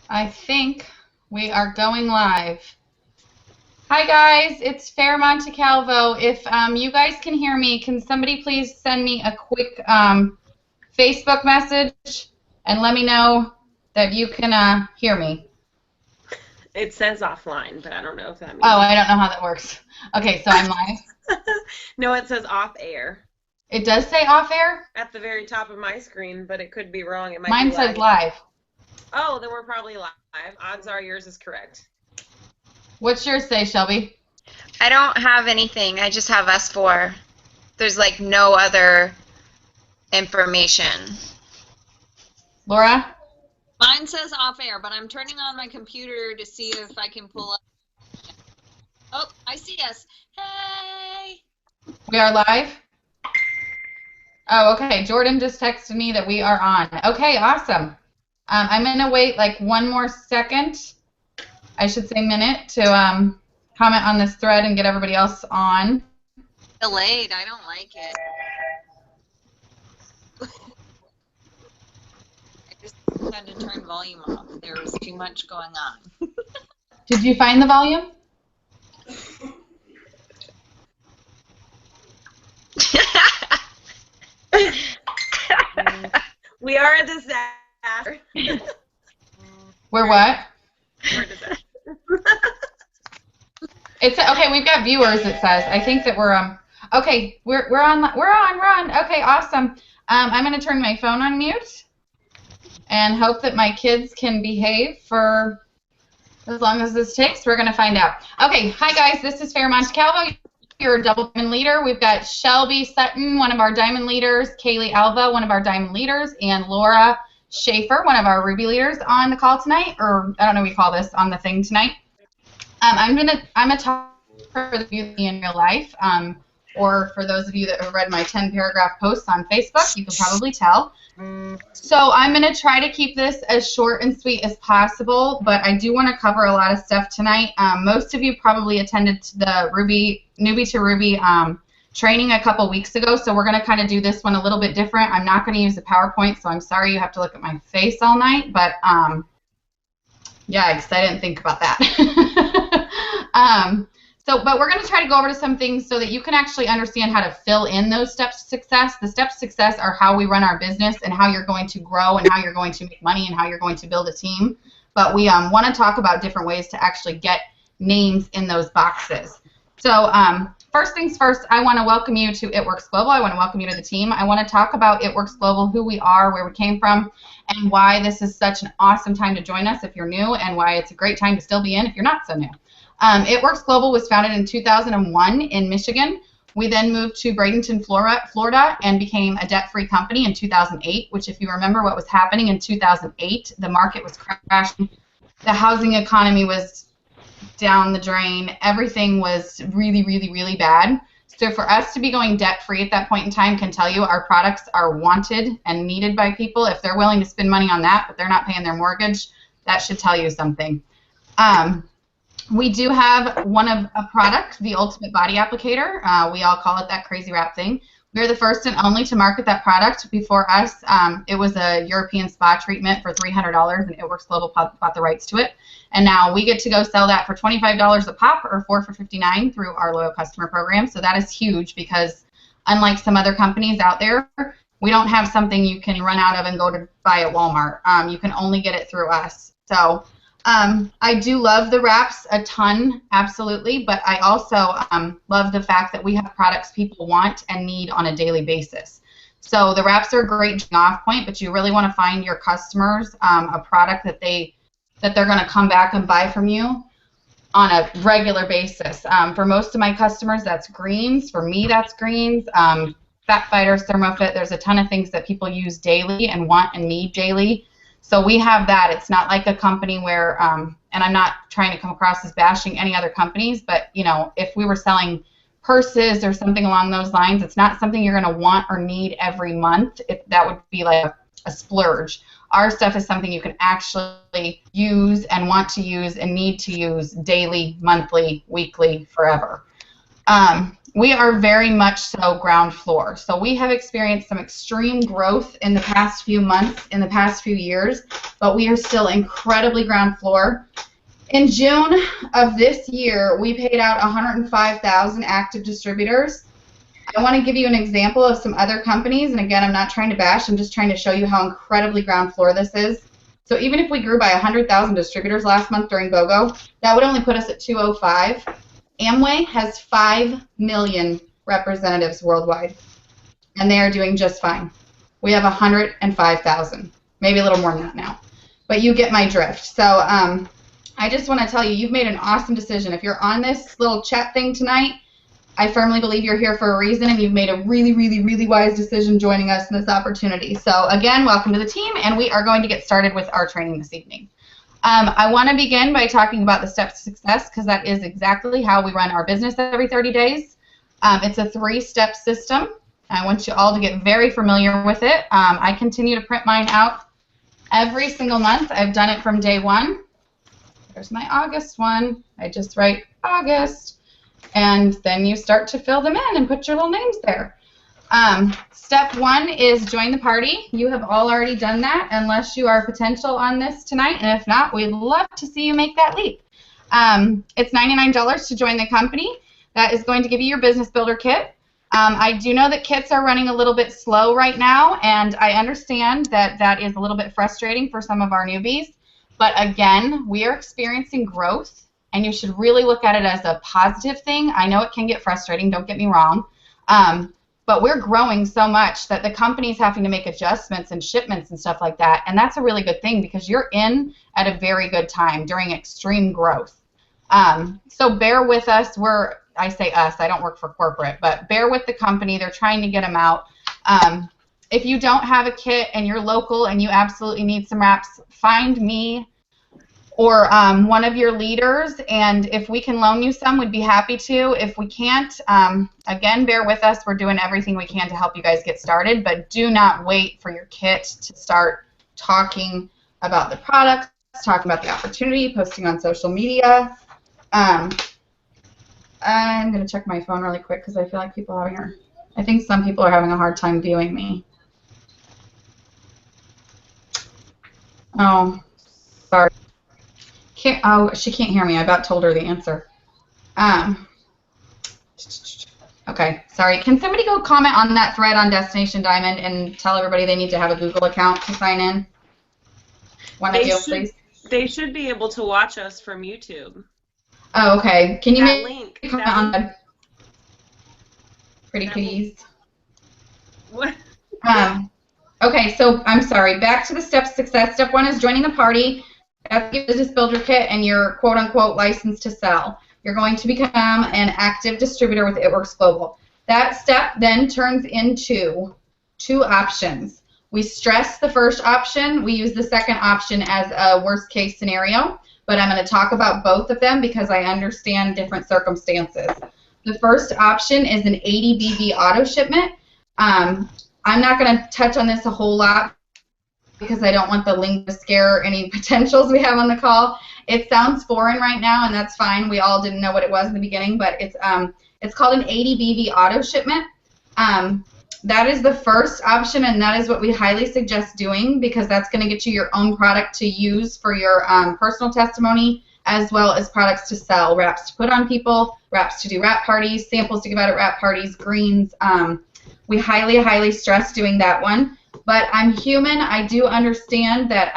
I think we are going live. Hi guys, it's Fair Monte Calvo. If you guys can hear me, can somebody please send me a quick Facebook message and let me know that you can hear me? It says offline, but I don't know if that Oh, means I don't know how that works. Okay, so I'm live. no, it says off air It does say off air. at the very top of my screen, but it could be wrong. It might be Mine says lagging. live. Oh, then we're probably live. Odds are yours is correct. What's yours say, Shelby? I don't have anything. I just have S4. There's like no other information. Laura? Mine says off air, but I'm turning on my computer to see if I can pull up. Oh, I see us. Hey! We are live? Oh, okay. Jordan just texted me that we are on. Okay, awesome. I'm going to wait like one more second. I should say minute to comment on this thread and get everybody else on. Delayed. I don't like it. I just had to turn volume off. There was too much going on. Did you find the volume? We are a disaster. We're what? We're a disaster. It's okay. We've got viewers. It says. I think that we're okay. We're on. We're on. Okay, awesome. I'm gonna turn my phone on mute and hope that my kids can behave for as long as this takes. We're gonna find out. Okay, hi guys. This is Fair Monte Calvo, your double diamond leader. We've got Shelby Sutton, one of our diamond leaders, Kaylee Alva, one of our diamond leaders, and Laura Schaefer, one of our ruby leaders, on the call tonight, or I don't know what you call this, on the thing tonight. I'm a talk for the you in real life, or for those of you that have read my 10-paragraph posts on Facebook, you can probably tell. So I'm going to try to keep this as short and sweet as possible, but I do want to cover a lot of stuff tonight. Most of you probably attended the Newbie to Ruby training a couple weeks ago, so we're going to kind of do this one a little bit different. I'm not going to use the PowerPoint, so I'm sorry you have to look at my face all night, but yeah, because I didn't think about that. But we're going to try to go over to some things so that you can actually understand how to fill in those steps to success. The steps to success are how we run our business and how you're going to grow and how you're going to make money and how you're going to build a team. But we want to talk about different ways to actually get names in those boxes. So first things first, I want to welcome you to It Works Global. I want to welcome you to the team. I want to talk about It Works Global, who we are, where we came from, and why this is such an awesome time to join us if you're new, and why it's a great time to still be in if you're not so new. It Works Global was founded in 2001 in Michigan. We then moved to Bradenton, Florida, and became a debt-free company in 2008, which if you remember what was happening in 2008, the market was crashing, the housing economy was down the drain, everything was really, really, really bad. So for us to be going debt-free at that point in time can tell you our products are wanted and needed by people. If they're willing to spend money on that, but they're not paying their mortgage, that should tell you something. We do have a product, the Ultimate Body Applicator. We all call it that crazy wrap thing. We're the first and only to market that product. Before us, it was a European spa treatment for $300, and It Works Global bought the rights to it. And now we get to go sell that for $25 a pop or 4 for $59 through our loyal customer program. So that is huge because unlike some other companies out there, we don't have something you can run out of and go to buy at Walmart. You can only get it through us. So I do love the wraps a ton, absolutely, but I also love the fact that we have products people want and need on a daily basis. So the wraps are a great off point, but you really want to find your customers a product that they're going to come back and buy from you on a regular basis. For most of my customers, that's greens. For me, that's greens. Fat Fighters, ThermoFit, there's a ton of things that people use daily and want and need daily. So we have that. It's not like a company where, and I'm not trying to come across as bashing any other companies, but you know, if we were selling purses or something along those lines, it's not something you're going to want or need every month. That would be like a splurge. Our stuff is something you can actually use and want to use and need to use daily, monthly, weekly, forever. We are very much so ground floor. So we have experienced some extreme growth in the past few months, in the past few years. but we are still incredibly ground floor. In June of this year, we paid out 105,000 active distributors. I want to give you an example of some other companies, and again, I'm not trying to bash, I'm just trying to show you how incredibly ground floor this is. So even if we grew by 100,000 distributors last month during BOGO, that would only put us at 205. Amway has 5 million representatives worldwide, and they are doing just fine. We have 105,000, maybe a little more than that now, but you get my drift. So I just want to tell you, you've made an awesome decision. If you're on this little chat thing tonight, I firmly believe you're here for a reason, and you've made a really, really, really wise decision joining us in this opportunity. So again, welcome to the team, and we are going to get started with our training this evening. I want to begin by talking about the steps to success, because that is exactly how we run our business every 30 days. It's a 3-step system. I want you all to get very familiar with it. I continue to print mine out every single month. I've done it from day 1. There's my August one. I just write August. And then you start to fill them in and put your little names there. Step 1 is join the party. You have all already done that, unless you are potential on this tonight, and if not, we'd love to see you make that leap. It's $99 to join the company. That is going to give you your business builder kit. I do know that kits are running a little bit slow right now, and I understand that that is a little bit frustrating for some of our newbies, but again, we are experiencing growth. And you should really look at it as a positive thing. I know it can get frustrating, don't get me wrong, but we're growing so much that the company's having to make adjustments and shipments and stuff like that, and that's a really good thing because you're in at a very good time during extreme growth. So bear with us. I say us, I don't work for corporate, but bear with the company. They're trying to get them out. If you don't have a kit and you're local and you absolutely need some wraps, find me or one of your leaders, and if we can loan you some, we'd be happy to. If we can't, again, bear with us. We're doing everything we can to help you guys get started, but do not wait for your kit to start talking about the products, talking about the opportunity, posting on social media. I'm going to check my phone really quick because I feel like people are here. I think some people are having a hard time viewing me. Oh, sorry. Oh, she can't hear me. I about told her the answer. Okay, sorry. Can somebody go comment on that thread on Destination Diamond and tell everybody they need to have a Google account to sign in? One of you, please. They should be able to watch us from YouTube. Oh, okay. Can you that make a comment on that? Pretty please. What? Okay, so I'm sorry. Back to the steps to success. Step 1 is joining the party. That's your business builder kit and your quote-unquote license to sell. You're going to become an active distributor with It Works Global. That step then turns into 2 options. We stress the first option. We use the second option as a worst-case scenario, but I'm going to talk about both of them because I understand different circumstances. The first option is an 80 BV auto shipment. I'm not going to touch on this a whole lot because I don't want the link to scare any potentials we have on the call. It sounds foreign right now, and that's fine. We all didn't know what it was in the beginning, but it's called an 80 BV auto shipment. That is the first option, and that is what we highly suggest doing because that's going to get you your own product to use for your personal testimony as well as products to sell, wraps to put on people, wraps to do wrap parties, samples to give out at wrap parties, greens. We highly, highly stress doing that one. But I'm human. I do understand that,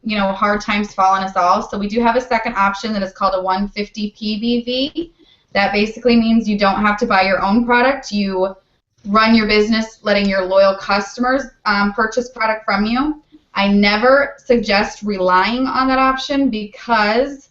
you know, hard times fall on us all. So we do have a second option that is called a 150 PBV. That basically means you don't have to buy your own product. You run your business letting your loyal customers purchase product from you. I never suggest relying on that option because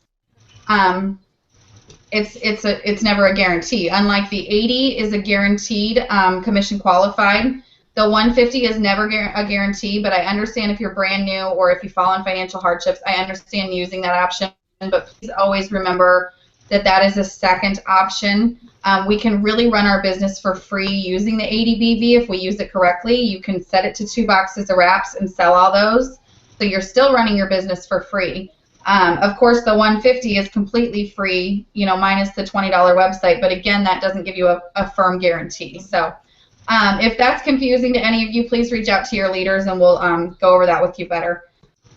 it's never a guarantee. Unlike the 80 is a guaranteed commission qualified. The 150 is never a guarantee, but I understand if you're brand new or if you fall in financial hardships, I understand using that option. But please always remember that that is a second option. We can really run our business for free using the 80 BV if we use it correctly. You can set it to 2 boxes of wraps and sell all those. So you're still running your business for free. Of course, the 150 is completely free, you know, minus the $20 website. But again, that doesn't give you a firm guarantee. So if that's confusing to any of you, please reach out to your leaders and we'll go over that with you better.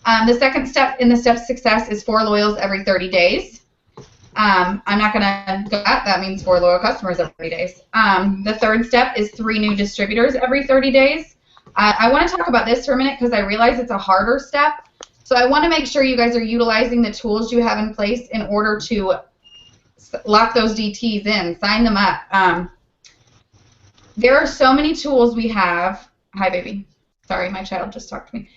The second step in the step success is 4 loyals every 30 days. I'm not going to go that. That means 4 loyal customers every 30 days. The third step is 3 new distributors every 30 days. I want to talk about this for a minute because I realize it's a harder step. So I want to make sure you guys are utilizing the tools you have in place in order to lock those DTs in, sign them up. There are so many tools we have. Hi, baby. Sorry, my child just talked to me.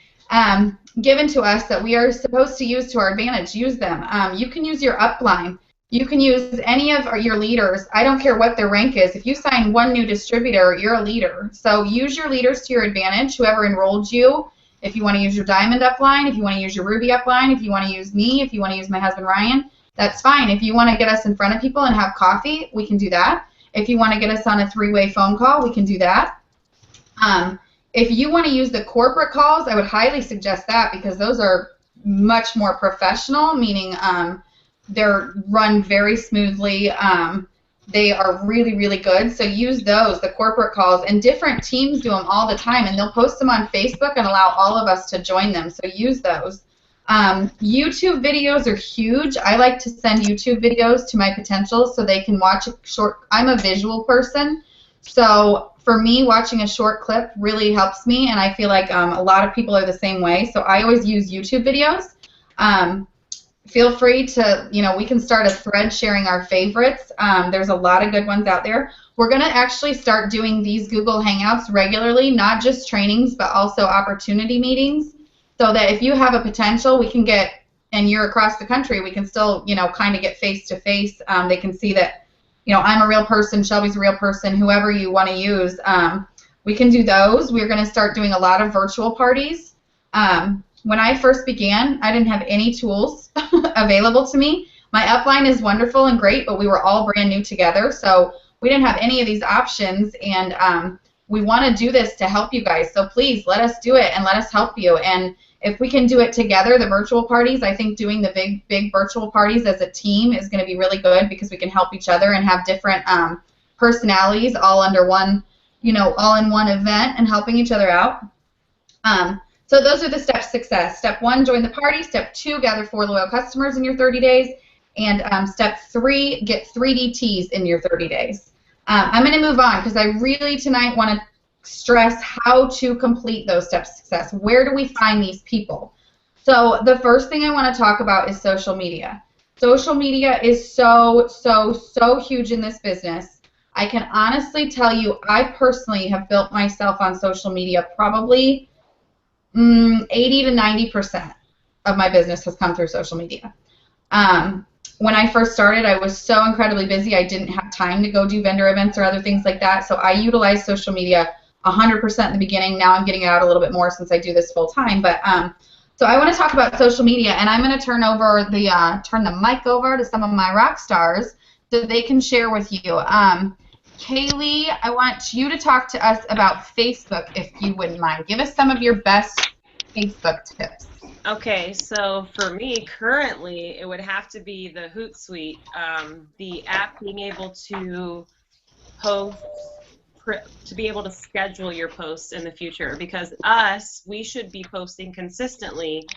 Given to us that we are supposed to use to our advantage. Use them. You can use your upline. You can use any of your leaders. I don't care what their rank is. If you sign 1 new distributor, you're a leader. So use your leaders to your advantage, whoever enrolled you. If you want to use your Diamond upline, if you want to use your Ruby upline, if you want to use me, if you want to use my husband Ryan, that's fine. If you want to get us in front of people and have coffee, we can do that. If you want to get us on a 3-way phone call, we can do that. If you want to use the corporate calls, I would highly suggest that because those are much more professional, meaning they're run very smoothly. They are really, really good. So use those, the corporate calls. And different teams do them all the time, and they'll post them on Facebook and allow all of us to join them. So use those. YouTube videos are huge. I like to send YouTube videos to my potentials so they can watch a short. I'm a visual person. So for me, watching a short clip really helps me, and I feel like a lot of people are the same way. So I always use YouTube videos. Feel free to, we can start a thread sharing our favorites. There's a lot of good ones out there. We're going to actually start doing these Google Hangouts regularly, not just trainings, but also opportunity meetings, so that if you have a potential, we can get, and you're across the country, we can still, kind of get face-to-face. They can see that, I'm a real person, Shelby's a real person, whoever you want to use. We can do those. We're going to start doing a lot of virtual parties. When I first began, I didn't have any tools available to me. My upline is wonderful and great, but we were all brand new together, so we didn't have any of these options, and we want to do this to help you guys. So please let us do it and let us help you. And if we can do it together, the virtual parties, I think doing the big virtual parties as a team is going to be really good because we can help each other and have different personalities all under one, all in one event and helping each other out. So those are the steps to success. Step 1, join the party. Step 2, gather 4 loyal customers in your 30 days. And step 3, get 3 DTs in your 30 days. I'm going to move on because I really tonight want to stress how to complete those steps to success. Where do we find these people? So the first thing I want to talk about is social media. Social media is so huge in this business. I can honestly tell you I personally have built myself on social media probably 80 to 90% of my business has come through social media. When I first started, I was so incredibly busy, I didn't have time to go do vendor events or other things like that, so I utilized social media 100% in the beginning. Now I'm getting it out a little bit more since I do this full time. But so I want to talk about social media, and I'm going to turn the mic over to some of my rock stars so they can share with you. Kaylee, I want you to talk to us about Facebook, if you wouldn't mind. Give us some of your best Facebook tips. Okay, so for me, currently, it would have to be the Hootsuite, the app being able to post, to be able to schedule your posts in the future, because we should be posting consistently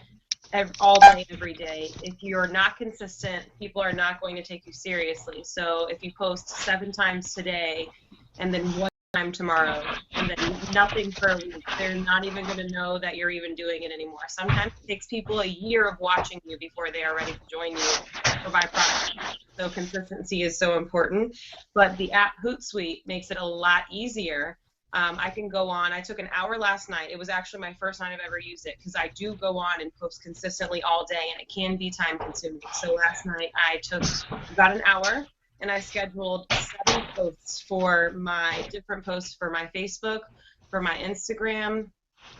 all day, every day. If you're not consistent, people are not going to take you seriously. So if you post 7 times today and then 1 time tomorrow and then nothing for a week, they're not even going to know that you're even doing it anymore. Sometimes it takes people a year of watching you before they are ready to join you or buy products. So consistency is so important. But the app Hootsuite makes it a lot easier. I can go on. I took an hour last night. It was actually my first time I've ever used it because I do go on and post consistently all day, and it can be time consuming. So last night I took about an hour and I scheduled 7 posts for my different posts for my Facebook, for my Instagram,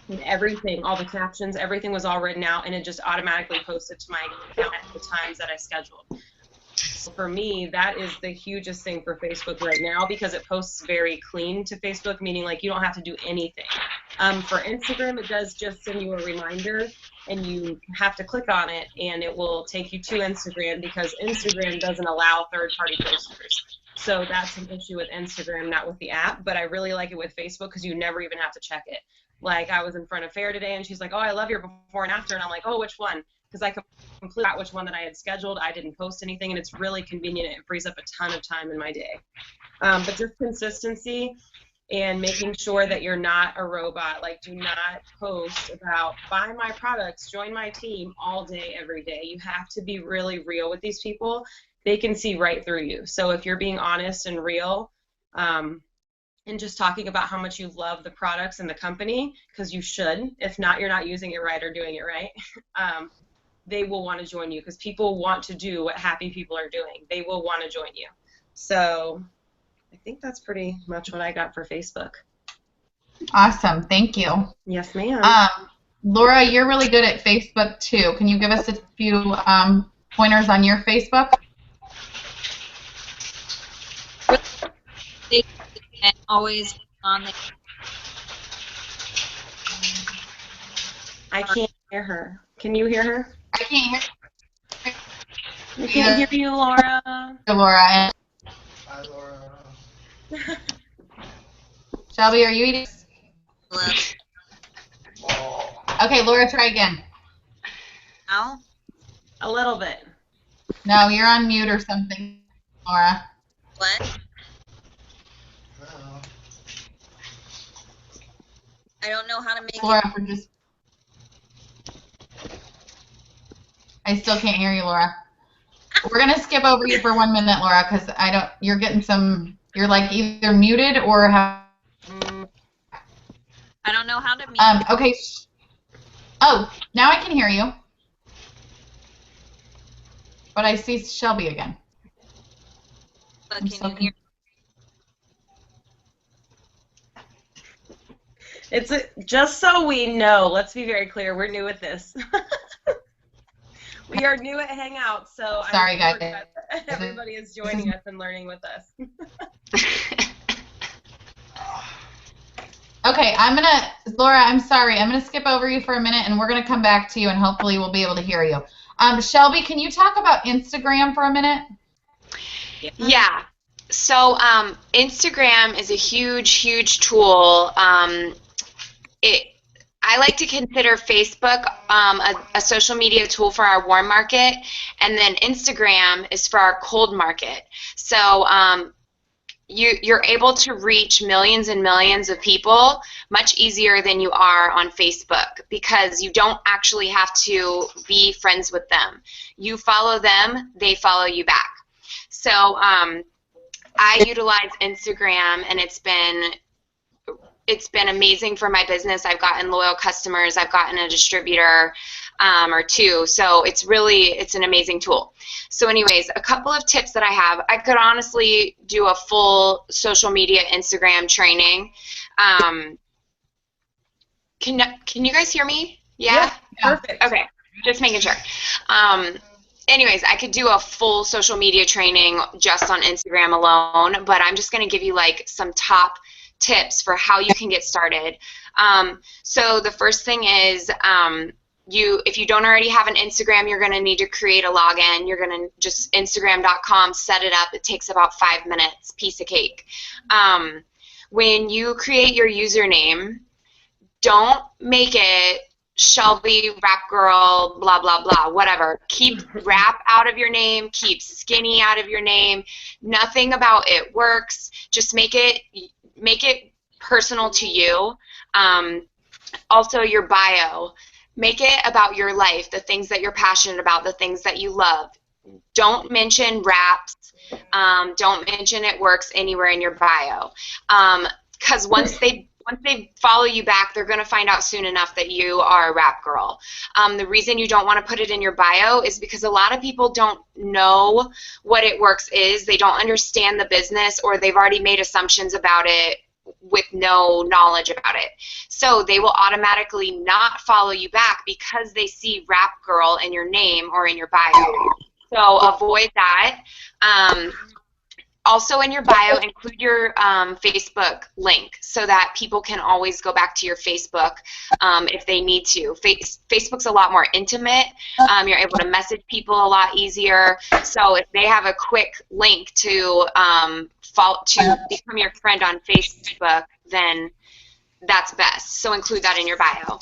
and everything, all the captions, everything was all written out, and it just automatically posted to my account at the times that I scheduled. So for me, that is the hugest thing for Facebook right now because it posts very clean to Facebook, meaning like you don't have to do anything. For Instagram, it does just send you a reminder, and you have to click on it, and it will take you to Instagram because Instagram doesn't allow third-party posters. So that's an issue with Instagram, not with the app, but I really like it with Facebook because you never even have to check it. Like, I was in front of Fair today, and she's like, oh, I love your before and after. And I'm like, oh, which one? Because I completely forgot which one that I had scheduled. I didn't post anything, and it's really convenient. It frees up a ton of time in my day. But just consistency and making sure that you're not a robot. Like, do not post about buy my products, join my team all day, every day. You have to be really real with these people. They can see right through you. So if you're being honest and real, and just talking about how much you love the products and the company, because you should. If not, you're not using it right or doing it right. They will want to join you, because people want to do what happy people are doing. They will want to join you. So I think that's pretty much what I got for Facebook. Awesome. Thank you. Yes, ma'am. Laura, you're really good at Facebook too. Can you give us a few pointers on your Facebook? And always on the. I can't hear her. Can you hear her? I can't hear. I can't hear you, Laura. Laura. Hi, Laura. Shelby, are you eating? Oh. Okay, Laura, try again. Now? A little bit. No, you're on mute or something, Laura. What? I don't know how to make Laura, it. for just. I still can't hear you, Laura. We're gonna skip over you for 1 minute, Laura, because I don't. You're getting some. You're like either muted or have. I don't know how to mute. Okay. Oh, now I can hear you. But I see Shelby again. But I'm can so you hear? Just so we know, let's be very clear, we're new at this. We are new at Hangout, so Sorry, I'm guys. glad that everybody is joining us and learning with us. Okay, Laura, I'm sorry. I'm gonna skip over you for a minute, and we're gonna come back to you, and hopefully we'll be able to hear you. Shelby, can you talk about Instagram for a minute? Yeah. So Instagram is a huge, huge tool. I like to consider Facebook a social media tool for our warm market, and then Instagram is for our cold market. So you're able to reach millions and millions of people much easier than you are on Facebook, because you don't actually have to be friends with them. You follow them, they follow you back. So I utilize Instagram, and it's been amazing for my business. I've gotten loyal customers. I've gotten a distributor or two. So it's an amazing tool. So anyways, a couple of tips that I have. I could honestly do a full social media Instagram training. Can you guys hear me? Yeah? Perfect. Okay, just making sure. Anyways, I could do a full social media training just on Instagram alone, but I'm just going to give you like some top tips for how you can get started. So the first thing is if you don't already have an Instagram, you're going to need to create a login. You're going to just Instagram.com, set it up. It takes about 5 minutes, piece of cake. When you create your username, don't make it Shelby, rap girl, blah, blah, blah, whatever. Keep rap out of your name. Keep skinny out of your name. Nothing about it works. Just make it personal to you. Also, your bio. Make it about your life, the things that you're passionate about, the things that you love. Don't mention raps. Don't mention it works anywhere in your bio. Because once they follow you back, they're going to find out soon enough that you are a rap girl. The reason you don't want to put it in your bio is because a lot of people don't know what It Works is. They don't understand the business, or they've already made assumptions about it with no knowledge about it. So they will automatically not follow you back because they see rap girl in your name or in your bio. So avoid that. Also in your bio, include your Facebook link so that people can always go back to your Facebook if they need to. Facebook's a lot more intimate. You're able to message people a lot easier. So if they have a quick link to become your friend on Facebook, then that's best. So include that in your bio.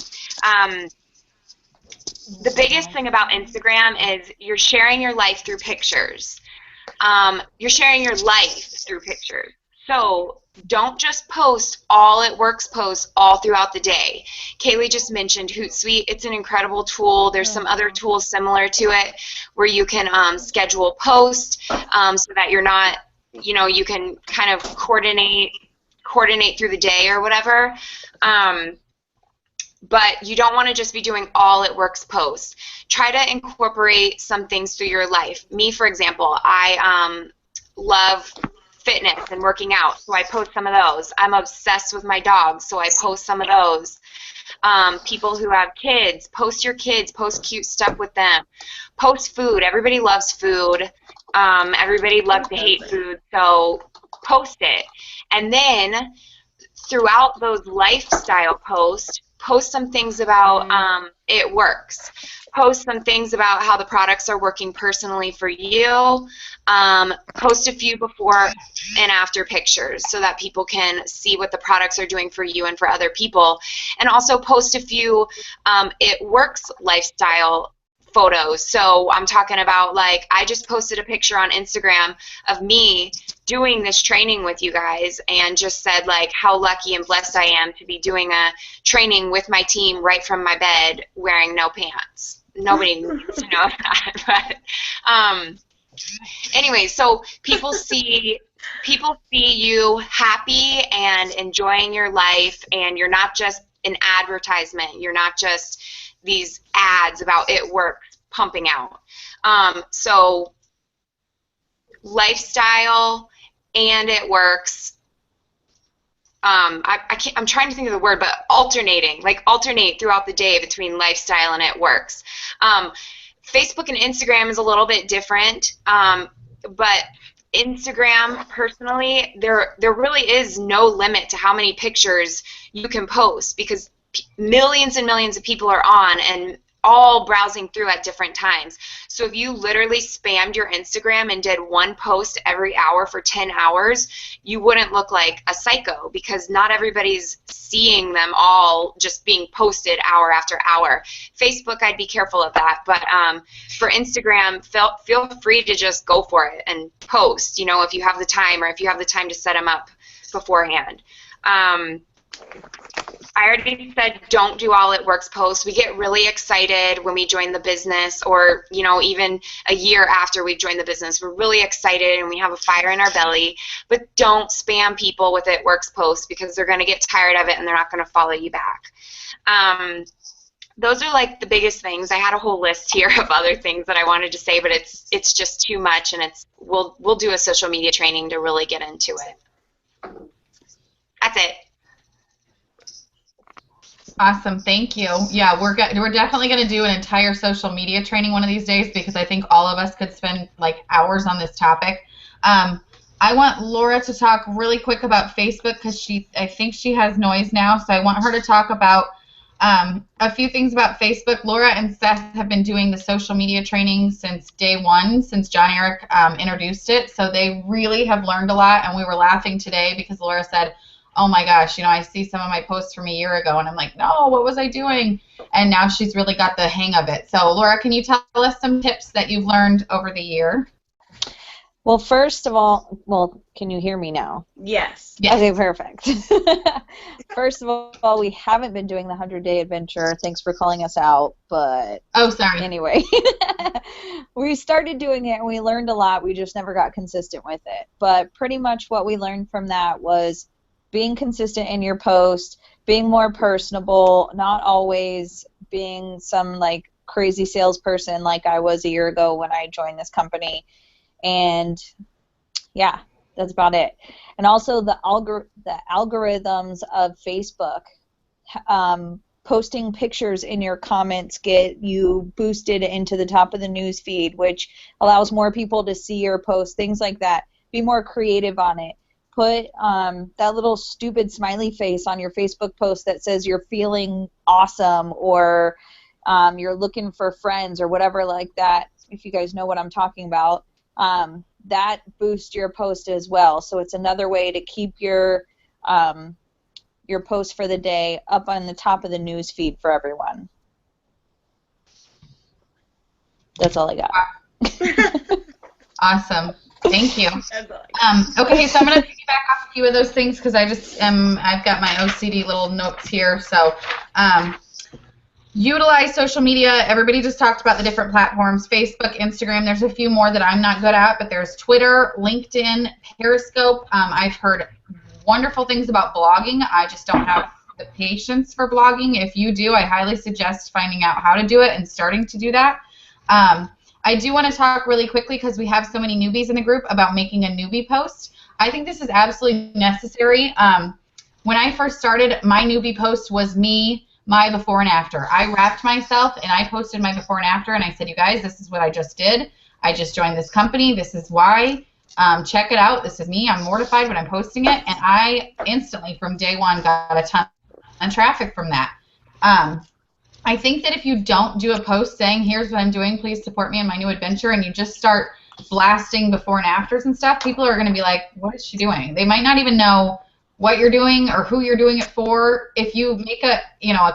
The biggest thing about Instagram is you're sharing your life through pictures. You're sharing your life through pictures. So don't just post all it works posts all throughout the day. Kaylee just mentioned Hootsuite. It's an incredible tool. There's some other tools similar to it where you can schedule posts so that you're not, you can kind of coordinate through the day or whatever. But you don't want to just be doing all it works posts. Try to incorporate some things through your life. Me, for example, I love fitness and working out, so I post some of those. I'm obsessed with my dogs, so I post some of those. People who have kids, post your kids, post cute stuff with them. Post food. Everybody loves food. Everybody loves to hate food, so post it. And then throughout those lifestyle posts, post some things about it works. Post some things about how the products are working personally for you. Post a few before and after pictures so that people can see what the products are doing for you and for other people. And also post a few it works lifestyle photos. So I'm talking about, like, I just posted a picture on Instagram of me doing this training with you guys and just said, like, how lucky and blessed I am to be doing a training with my team right from my bed wearing no pants. Nobody needs to know that. But anyway, so people see you happy and enjoying your life, and you're not just an advertisement. You're not just these ads about it works pumping out. So lifestyle and it works. I'm trying to think of the word, but alternate throughout the day between lifestyle and it works. Facebook and Instagram is a little bit different, but Instagram, personally, there really is no limit to how many pictures you can post because millions and millions of people are on and all browsing through at different times. So if you literally spammed your Instagram and did one post every hour for 10 hours, you wouldn't look like a psycho because not everybody's seeing them all just being posted hour after hour. Facebook, I'd be careful of that. But for Instagram, feel free to just go for it and post, if you have the time or if you have the time to set them up beforehand. I already said don't do all it works posts. We get really excited when we join the business or, even a year after we've joined the business. We're really excited and we have a fire in our belly, but don't spam people with it works posts because they're going to get tired of it and they're not going to follow you back. Those are like the biggest things. I had a whole list here of other things that I wanted to say, but it's just too much, and we'll do a social media training to really get into it. That's it. Awesome, thank you. Yeah, we're definitely going to do an entire social media training one of these days because I think all of us could spend like hours on this topic. I want Laura to talk really quick about Facebook because I think she has noise now, so I want her to talk about a few things about Facebook. Laura and Seth have been doing the social media training since day one, since John Eric introduced it, so they really have learned a lot, and we were laughing today because Laura said, oh my gosh, I see some of my posts from a year ago, and I'm like, no, what was I doing? And now she's really got the hang of it. So, Laura, can you tell us some tips that you've learned over the year? Well, first of all, can you hear me now? Yes. Okay, perfect. First of all, we haven't been doing the 100-day adventure. Thanks for calling us out, but oh, sorry. Anyway, we started doing it and we learned a lot. We just never got consistent with it. But pretty much what we learned from that was being consistent in your post, being more personable, not always being some like crazy salesperson like I was a year ago when I joined this company. And yeah, that's about it. And also the algorithms of Facebook, posting pictures in your comments get you boosted into the top of the news feed, which allows more people to see your post, things like that. Be more creative on it. Put that little stupid smiley face on your Facebook post that says you're feeling awesome or you're looking for friends or whatever like that, if you guys know what I'm talking about. That boosts your post as well. So it's another way to keep your your post for the day up on the top of the news feed for everyone. That's all I got. Awesome. Thank you. That's all I got. Okay, so I'm going to piggyback off a few of those things because I've got my OCD little notes here. So utilize social media. Everybody just talked about the different platforms, Facebook, Instagram. There's a few more that I'm not good at, but there's Twitter, LinkedIn, Periscope. I've heard wonderful things about blogging. I just don't have the patience for blogging. If you do, I highly suggest finding out how to do it and starting to do that. I do want to talk really quickly because we have so many newbies in the group about making a newbie post. I think this is absolutely necessary. When I first started, my newbie post was me, my before and after. I wrapped myself and I posted my before and after, and I said, you guys, this is what I just did. I just joined this company. This is why. Check it out. This is me. I'm mortified, but I'm posting it. And I instantly, from day one, got a ton of traffic from that. I think that if you don't do a post saying, here's what I'm doing, please support me in my new adventure, and you just start blasting before and afters and stuff, people are going to be like, what is she doing? They might not even know what you're doing or who you're doing it for. If you make a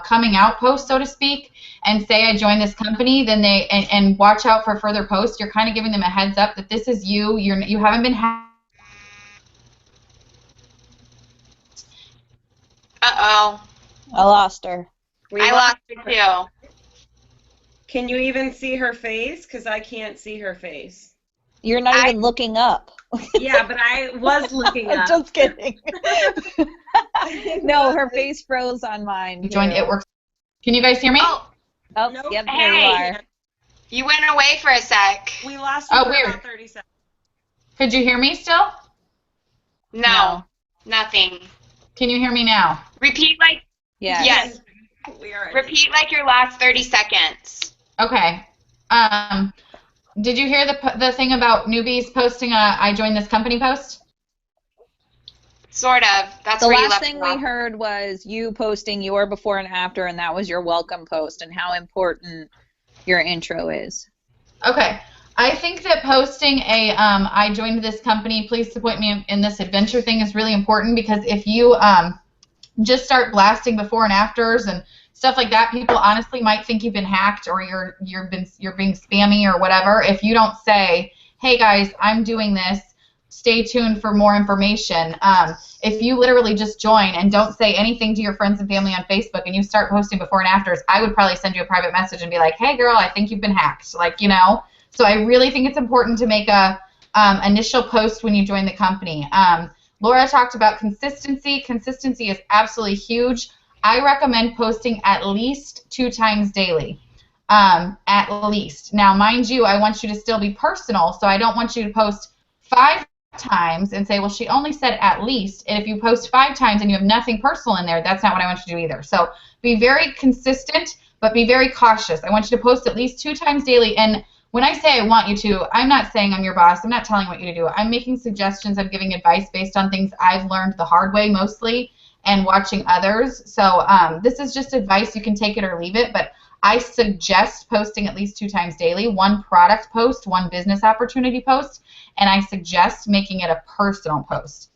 coming out post, so to speak, and say I joined this company, then and watch out for further posts, you're kind of giving them a heads up that this is you. You haven't been Uh-oh. I lost her. I lost it too. Can you even see her face? Because I can't see her face. You're not even looking up. Yeah, but I was looking up. Just kidding. No, her face froze on mine. You joined It Works. Can you guys hear me? Oh, Oh, Nope. yep, there Hey. you are. you went away for a sec. We lost you Oh, for weird. about 30 seconds. Could you hear me still? No, nothing. Can you hear me now? Repeat like Yeah. Yes. We are. Repeat like your last 30 seconds. Okay. Did you hear the thing about newbies posting a I joined this company post? Sort of. That's The where you last left thing off. we heard was you posting your before and after, and that was your welcome post, and how important your intro is. Okay. I think that posting a I joined this company, please support me in this adventure thing is really important, because if you just start blasting before and afters and stuff like that, people honestly might think you've been hacked or you're being spammy or whatever. If you don't say, hey guys, I'm doing this, stay tuned for more information. If you literally just join and don't say anything to your friends and family on Facebook and you start posting before and afters, I would probably send you a private message and be like, hey girl, I think you've been hacked. Like, you know. So I really think it's important to make a initial post when you join the company. Laura talked about consistency. Consistency is absolutely huge. I recommend posting at least 2 times daily. At least. Now, mind you, I want you to still be personal, so I don't want you to post 5 times and say, well, she only said at least. And if you post 5 times and you have nothing personal in there, that's not what I want you to do either. So be very consistent, but be very cautious. I want you to post at least 2 times daily. And when I say I want you to, I'm not saying I'm your boss. I'm not telling what you to do. I'm making suggestions. I'm giving advice based on things I've learned the hard way mostly and watching others. So this is just advice. You can take it or leave it, but I suggest posting at least 2 times daily, 1 product post, 1 business opportunity post, and I suggest making it a personal post,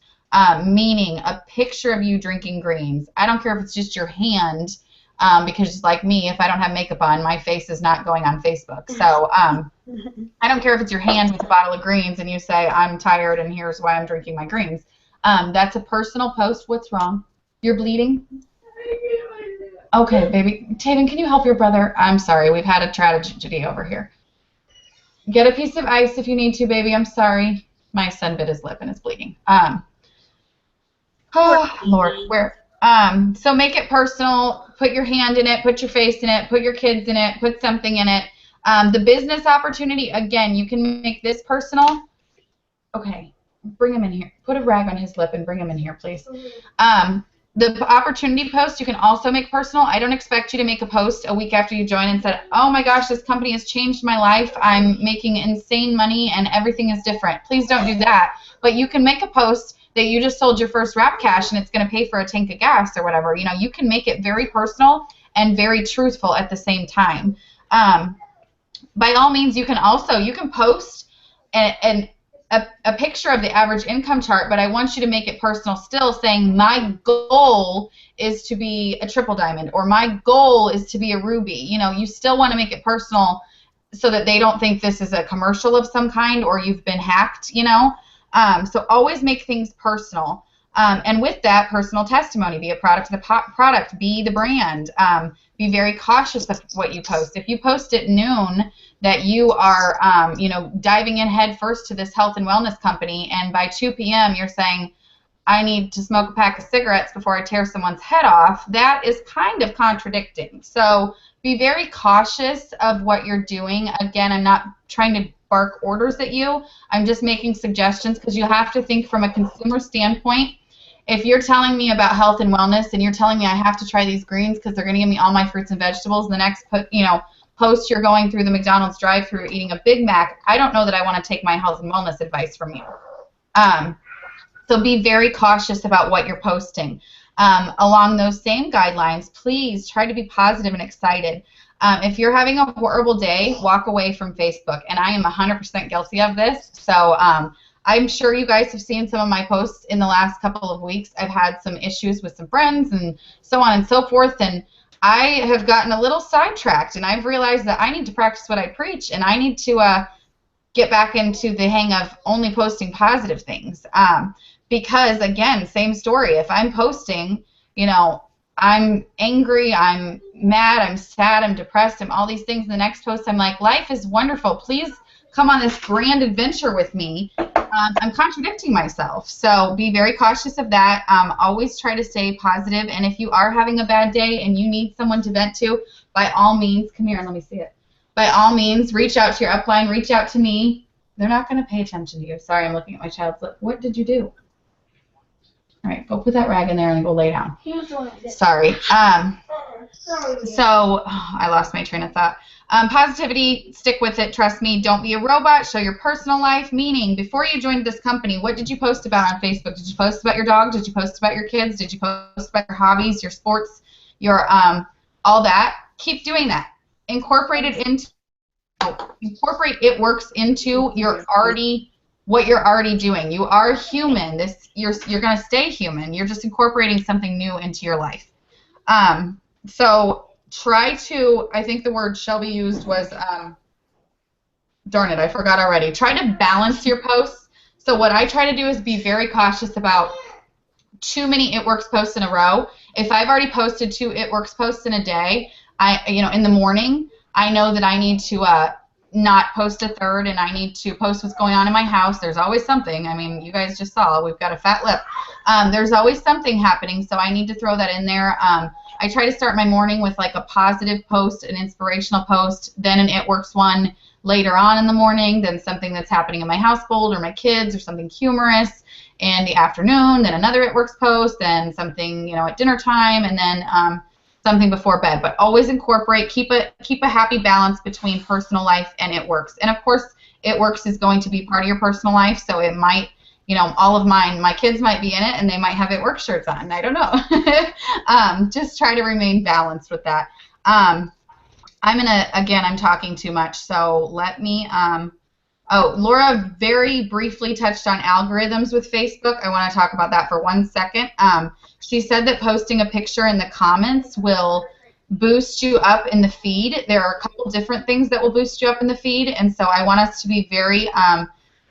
meaning a picture of you drinking greens. I don't care if it's just your hand, because like me, if I don't have makeup on, my face is not going on Facebook. So I don't care if it's your hand with a bottle of greens and you say, I'm tired and here's why I'm drinking my greens. That's a personal post. What's wrong? You're bleeding? Okay, baby. Taven, can you help your brother? I'm sorry. We've had a tragedy over here. Get a piece of ice if you need to, baby. I'm sorry. My son bit his lip and it's bleeding. Oh, Lord. Where? So make it personal. Put your hand in it. Put your face in it. Put your kids in it. Put something in it. The business opportunity, again, you can make this personal. Okay. Bring him in here. Put a rag on his lip and bring him in here, please. The opportunity post you can also make personal. I don't expect you to make a post a week after you join and said, oh my gosh, this company has changed my life. I'm making insane money and everything is different. Please don't do that. But you can make a post that you just sold your first Rap Cash and it's going to pay for a tank of gas or whatever. You know, you can make it very personal and very truthful at the same time. By all means, you can post and a picture of the average income chart, but I want you to make it personal still, saying my goal is to be a triple diamond, or my goal is to be a ruby. You know, you still want to make it personal so that they don't think this is a commercial of some kind or you've been hacked, you know. So always make things personal. And with that, personal testimony, be a product of the product, be the brand. Be very cautious of what you post. If you post at noon that you are, you know, diving in head first to this health and wellness company, and by 2 p.m. you're saying, I need to smoke a pack of cigarettes before I tear someone's head off, that is kind of contradicting. So be very cautious of what you're doing. Again, I'm not trying to bark orders at you. I'm just making suggestions, because you have to think from a consumer standpoint. If you're telling me about health and wellness and you're telling me I have to try these greens because they're going to give me all my fruits and vegetables, the next post you're going through the McDonald's drive-thru eating a Big Mac, I don't know that I want to take my health and wellness advice from you. So be very cautious about what you're posting. Along those same guidelines, please try to be positive and excited. If you're having a horrible day, walk away from Facebook. And I am 100% guilty of this. So I'm sure you guys have seen some of my posts in the last couple of weeks. I've had some issues with some friends and so on and so forth. And I have gotten a little sidetracked. And I've realized that I need to practice what I preach. And I need to get back into the hang of only posting positive things. Because, again, same story. If I'm posting, you know, I'm angry, I'm mad, I'm sad, I'm depressed, I'm all these things. In the next post, I'm like, life is wonderful. Please come on this grand adventure with me. I'm contradicting myself. So be very cautious of that. Always try to stay positive. And if you are having a bad day and you need someone to vent to, by all means, come here and let me see it. By all means, reach out to your upline, reach out to me. They're not going to pay attention to you. Sorry, I'm looking at my child's lip. What did you do? All right, go put that rag in there and go lay down. Sorry. So I lost my train of thought. Positivity, stick with it. Trust me. Don't be a robot. Show your personal life. Meaning, before you joined this company, what did you post about on Facebook? Did you post about your dog? Did you post about your kids? Did you post about your hobbies, your sports, your all that? Keep doing that. Incorporate it works into your what you're already doing. You are human. You're going to stay human. You're just incorporating something new into your life. So try to, I think the word Shelby used was, darn it, I forgot already. Try to balance your posts. So what I try to do is be very cautious about too many It Works posts in a row. If I've already posted 2 It Works posts in a day, in the morning, I know that I need to not post a third, and I need to post what's going on in my house. There's always something. I mean, you guys just saw we've got a fat lip. There's always something happening, so I need to throw that in there. I try to start my morning with like a positive post, an inspirational post, then an It Works one later on in the morning, then something that's happening in my household or my kids or something humorous in the afternoon, then another It Works post, then something at dinner time, and then something before bed. But always incorporate, keep a happy balance between personal life and It Works. And of course, It Works is going to be part of your personal life, so it might, all of my kids might be in it, and they might have It Works shirts on. I don't know. Just try to remain balanced with that. I'm talking too much, so let me, Laura very briefly touched on algorithms with Facebook. I want to talk about that for 1 second. She said that posting a picture in the comments will boost you up in the feed. There are a couple different things that will boost you up in the feed, and so I want us to be very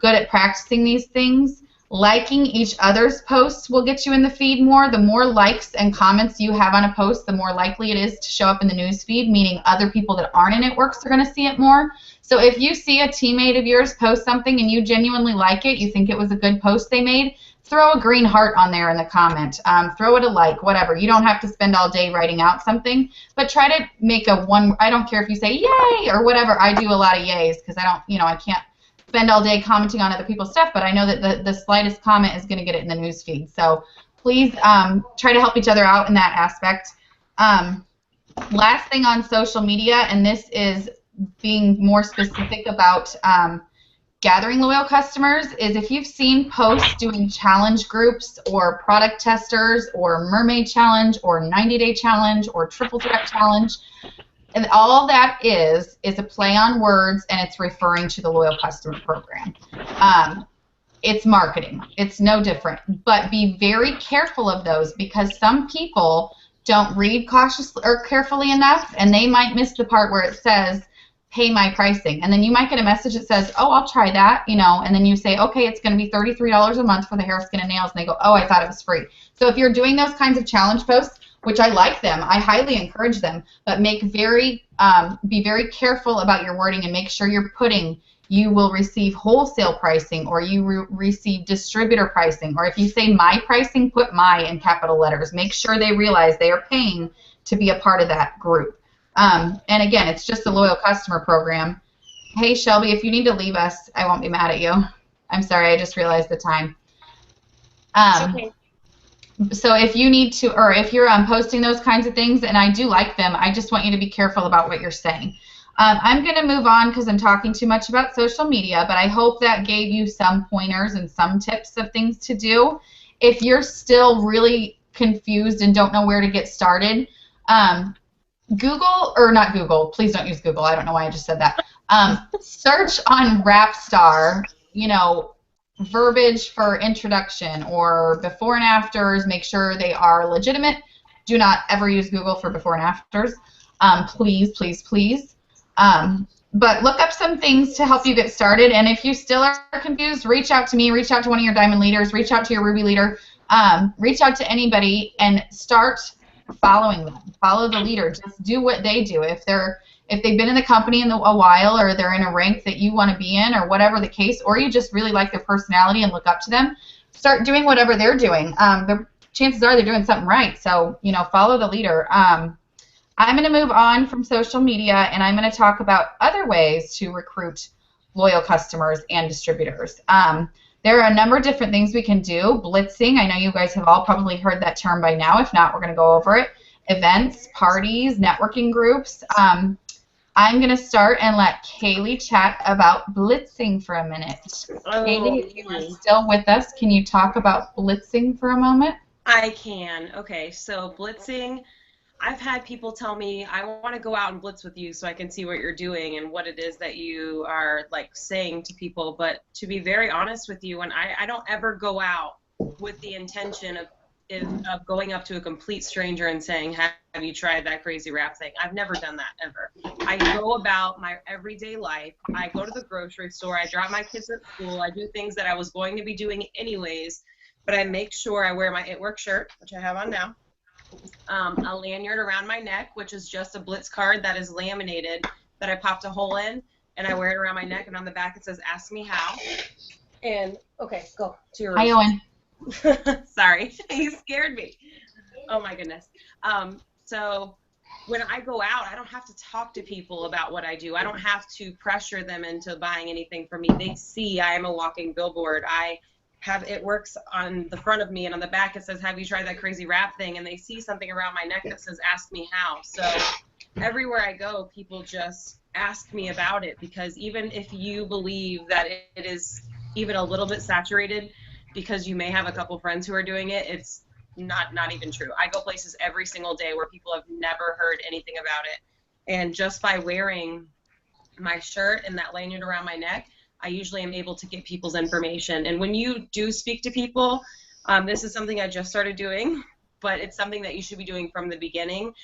good at practicing these things. Liking each other's posts will get you in the feed more. The more likes and comments you have on a post, the more likely it is to show up in the news feed, meaning other people that aren't in It Works are going to see it more. So if you see a teammate of yours post something and you genuinely like it, you think it was a good post they made, throw a green heart on there in the comment. Throw it a like, whatever. You don't have to spend all day writing out something, but try to make I don't care if you say yay or whatever. I do a lot of yays because I can't spend all day commenting on other people's stuff, but I know that the slightest comment is going to get it in the news feed. So please try to help each other out in that aspect. Last thing on social media, and this is being more specific about gathering loyal customers, is if you've seen posts doing challenge groups or product testers or mermaid challenge or 90-day challenge or triple threat challenge, and all that is a play on words, and it's referring to the loyal customer program. it's marketing. It's no different. But be very careful of those, because some people don't read cautiously or carefully enough, and they might miss the part where it says pay my pricing. And then you might get a message that says, oh, I'll try that, and then you say, okay, it's going to be $33 a month for the hair, skin, and nails. And they go, oh, I thought it was free. So if you're doing those kinds of challenge posts, which I like them, I highly encourage them, but be very careful about your wording and make sure you're putting you will receive wholesale pricing, or you receive distributor pricing, or if you say my pricing, put my in capital letters. Make sure they realize they are paying to be a part of that group. And again, it's just a loyal customer program. Hey, Shelby, if you need to leave us, I won't be mad at you. I'm sorry, I just realized the time. Okay. So if you need to, or if you're posting those kinds of things, and I do like them, I just want you to be careful about what you're saying. I'm going to move on because I'm talking too much about social media, but I hope that gave you some pointers and some tips of things to do. If you're still really confused and don't know where to get started, Google, or not Google, please don't use Google. I don't know why I just said that. Search on Rapstar, verbiage for introduction or before and afters. Make sure they are legitimate. Do not ever use Google for before and afters. Please, please, please. But look up some things to help you get started, and if you still are confused, reach out to me, reach out to one of your diamond leaders, reach out to your ruby leader, reach out to anybody and start following them. Follow the leader. Just do what they do. If they've been in the company a while, or they're in a rank that you want to be in, or whatever the case, or you just really like their personality and look up to them, start doing whatever they're doing. The chances are they're doing something right, so follow the leader. I'm going to move on from social media, and I'm going to talk about other ways to recruit loyal customers and distributors. There are a number of different things we can do. Blitzing, I know you guys have all probably heard that term by now. If not, we're going to go over it. Events, parties, networking groups. I'm going to start and let Kaylee chat about blitzing for a minute. Kaylee, if you are still with us, can you talk about blitzing for a moment? I can. Okay, so blitzing, I've had people tell me, I want to go out and blitz with you so I can see what you're doing and what it is that you are saying to people. But to be very honest with you, and I don't ever go out with the intention of going up to a complete stranger and saying, have you tried that crazy wrap thing? I've never done that, ever. I go about my everyday life. I go to the grocery store. I drop my kids at school. I do things that I was going to be doing anyways, but I make sure I wear my It Works shirt, which I have on now. A lanyard around my neck, which is just a Blitz card that is laminated that I popped a hole in, and I wear it around my neck, and on the back it says ask me how. And okay, go to your room. Hi, Owen. Sorry, you scared me. Oh my goodness. So when I go out, I don't have to talk to people about what I do. I don't have to pressure them into buying anything from me. They see I am a walking billboard. I have It Works on the front of me, and on the back it says, have you tried that crazy wrap thing? And they see something around my neck that says, ask me how. So everywhere I go, people just ask me about it, because even if you believe that it is even a little bit saturated because you may have a couple friends who are doing it, it's not even true. I go places every single day where people have never heard anything about it. And just by wearing my shirt and that lanyard around my neck, I usually am able to get people's information. And when you do speak to people, this is something I just started doing, but it's something that you should be doing from the beginning.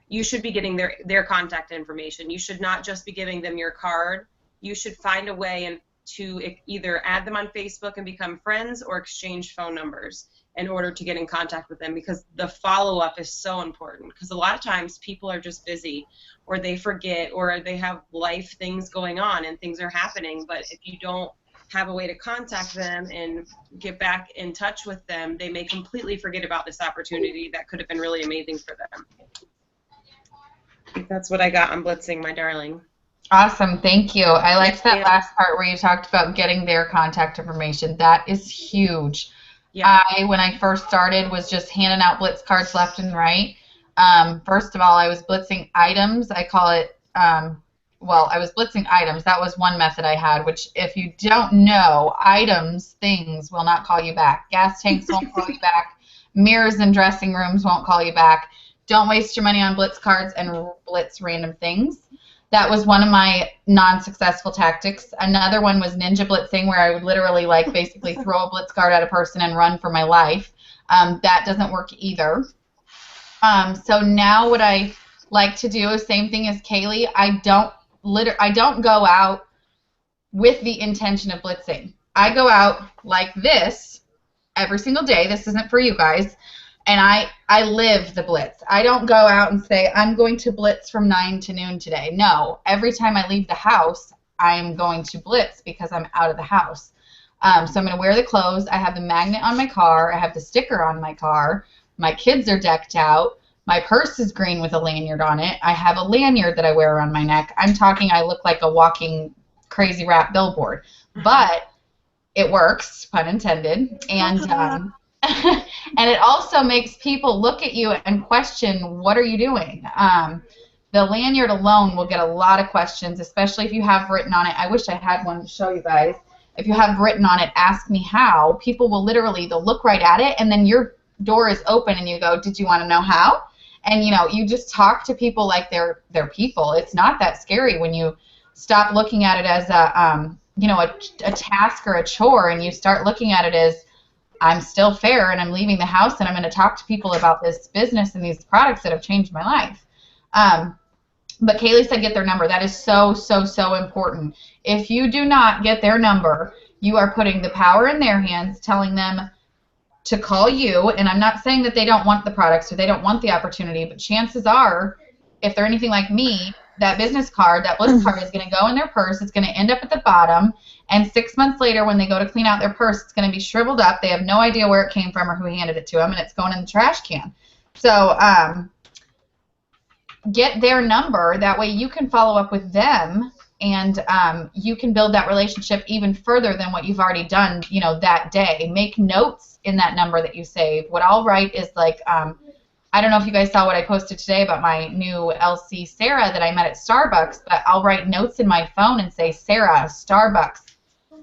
You should be getting their contact information. You should not just be giving them your card. You should find a way to either add them on Facebook and become friends, or exchange phone numbers in order to get in contact with them, because the follow-up is so important. Because a lot of times people are just busy, or they forget, or they have life things going on and things are happening. But if you don't have a way to contact them and get back in touch with them, they may completely forget about this opportunity that could have been really amazing for them. That's what I got on blitzing, my darling. Awesome, thank you. I liked that last part where you talked about getting their contact information. That is huge. Yeah. When I first started, was just handing out Blitz cards left and right. First of all, I was blitzing items. I call it, I was blitzing items. That was one method I had, which if you don't know, items, things will not call you back. Gas tanks won't call you back. Mirrors in dressing rooms won't call you back. Don't waste your money on Blitz cards and blitz random things. That was one of my non-successful tactics. Another one was ninja blitzing, where I would literally like basically throw a blitz card at a person and run for my life. That doesn't work either. So now what I like to do is same thing as Kaylee. I don't go out with the intention of blitzing. I go out like this every single day. This isn't for you guys. And I live the blitz. I don't go out and say, I'm going to blitz from 9 to noon today. No, every time I leave the house, I'm going to blitz because I'm out of the house. So I'm going to wear the clothes. I have the magnet on my car. I have the sticker on my car. My kids are decked out. My purse is green with a lanyard on it. I have a lanyard that I wear around my neck. I'm talking I look like a walking crazy rap billboard. But it works, pun intended. And and it also makes people look at you and question, what are you doing? The lanyard alone will get a lot of questions, especially if you have written on it. I wish I had one to show you guys. If you have written on it, ask me how. People will literally, they'll look right at it, and then your door is open, and you go, did you want to know how? And, you know, you just talk to people like they're people. It's not that scary when you stop looking at it as a, you know, a task or a chore, and you start looking at it as, I'm still fair, and I'm leaving the house, and I'm going to talk to people about this business and these products that have changed my life. But Kaylee said get their number. That is so, so, so important. If you do not get their number, you are putting the power in their hands, telling them to call you. And I'm not saying that they don't want the products or they don't want the opportunity, but chances are, if they're anything like me, that business card, that blitz card is going to go in their purse. It's going to end up at the bottom. And 6 months later, when they go to clean out their purse, it's going to be shriveled up. They have no idea where it came from or who handed it to them, and it's going in the trash can. So get their number. That way you can follow up with them, and you can build that relationship even further than what you've already done, you know, that day. Make notes in that number that you save. What I'll write is like, I don't know if you guys saw what I posted today about my new LC Sarah that I met at Starbucks, but I'll write notes in my phone and say, Sarah, Starbucks.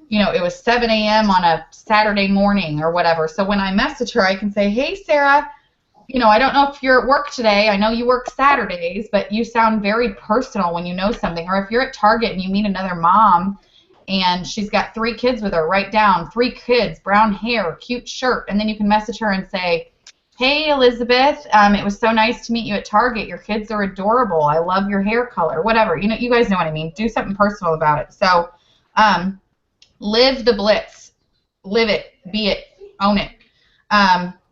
You know, it was 7 a.m. on a Saturday morning or whatever. So when I message her, I can say, hey, Sarah, you know, I don't know if you're at work today. I know you work Saturdays, but you sound very personal when you know something. Or if you're at Target and you meet another mom and she's got 3 kids with her, write down 3 kids, brown hair, cute shirt, and then you can message her and say, hey, Elizabeth, it was so nice to meet you at Target. Your kids are adorable. I love your hair color, whatever. You know, you guys know what I mean. Do something personal about it. So live the blitz. Live it. Be it. Own it.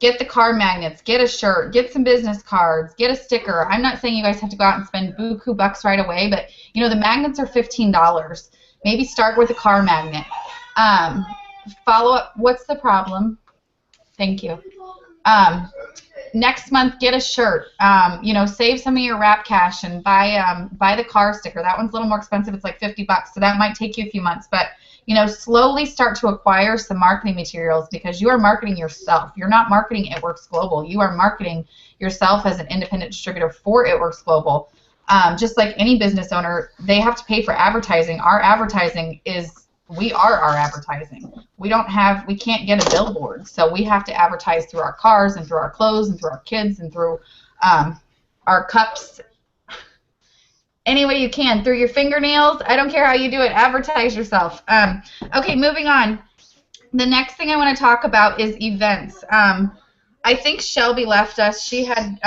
Get the car magnets. Get a shirt. Get some business cards. Get a sticker. I'm not saying you guys have to go out and spend buku bucks right away, but, you know, the magnets are $15. Maybe start with a car magnet. Follow up. What's the problem? Thank you. Next month, get a shirt. You know, save some of your wrap cash and buy the car sticker. That one's a little more expensive. It's like $50, so that might take you a few months. But, you know, slowly start to acquire some marketing materials because you are marketing yourself. You're not marketing It Works Global. You are marketing yourself as an independent distributor for It Works Global. Just like any business owner, they have to pay for advertising. Our advertising is, we are our advertising. We can't get a billboard, so we have to advertise through our cars and through our clothes and through our kids and through our cups. Any way you can, through your fingernails. I don't care how you do it. Advertise yourself. Okay, moving on. The next thing I want to talk about is events. I think Shelby left us. She had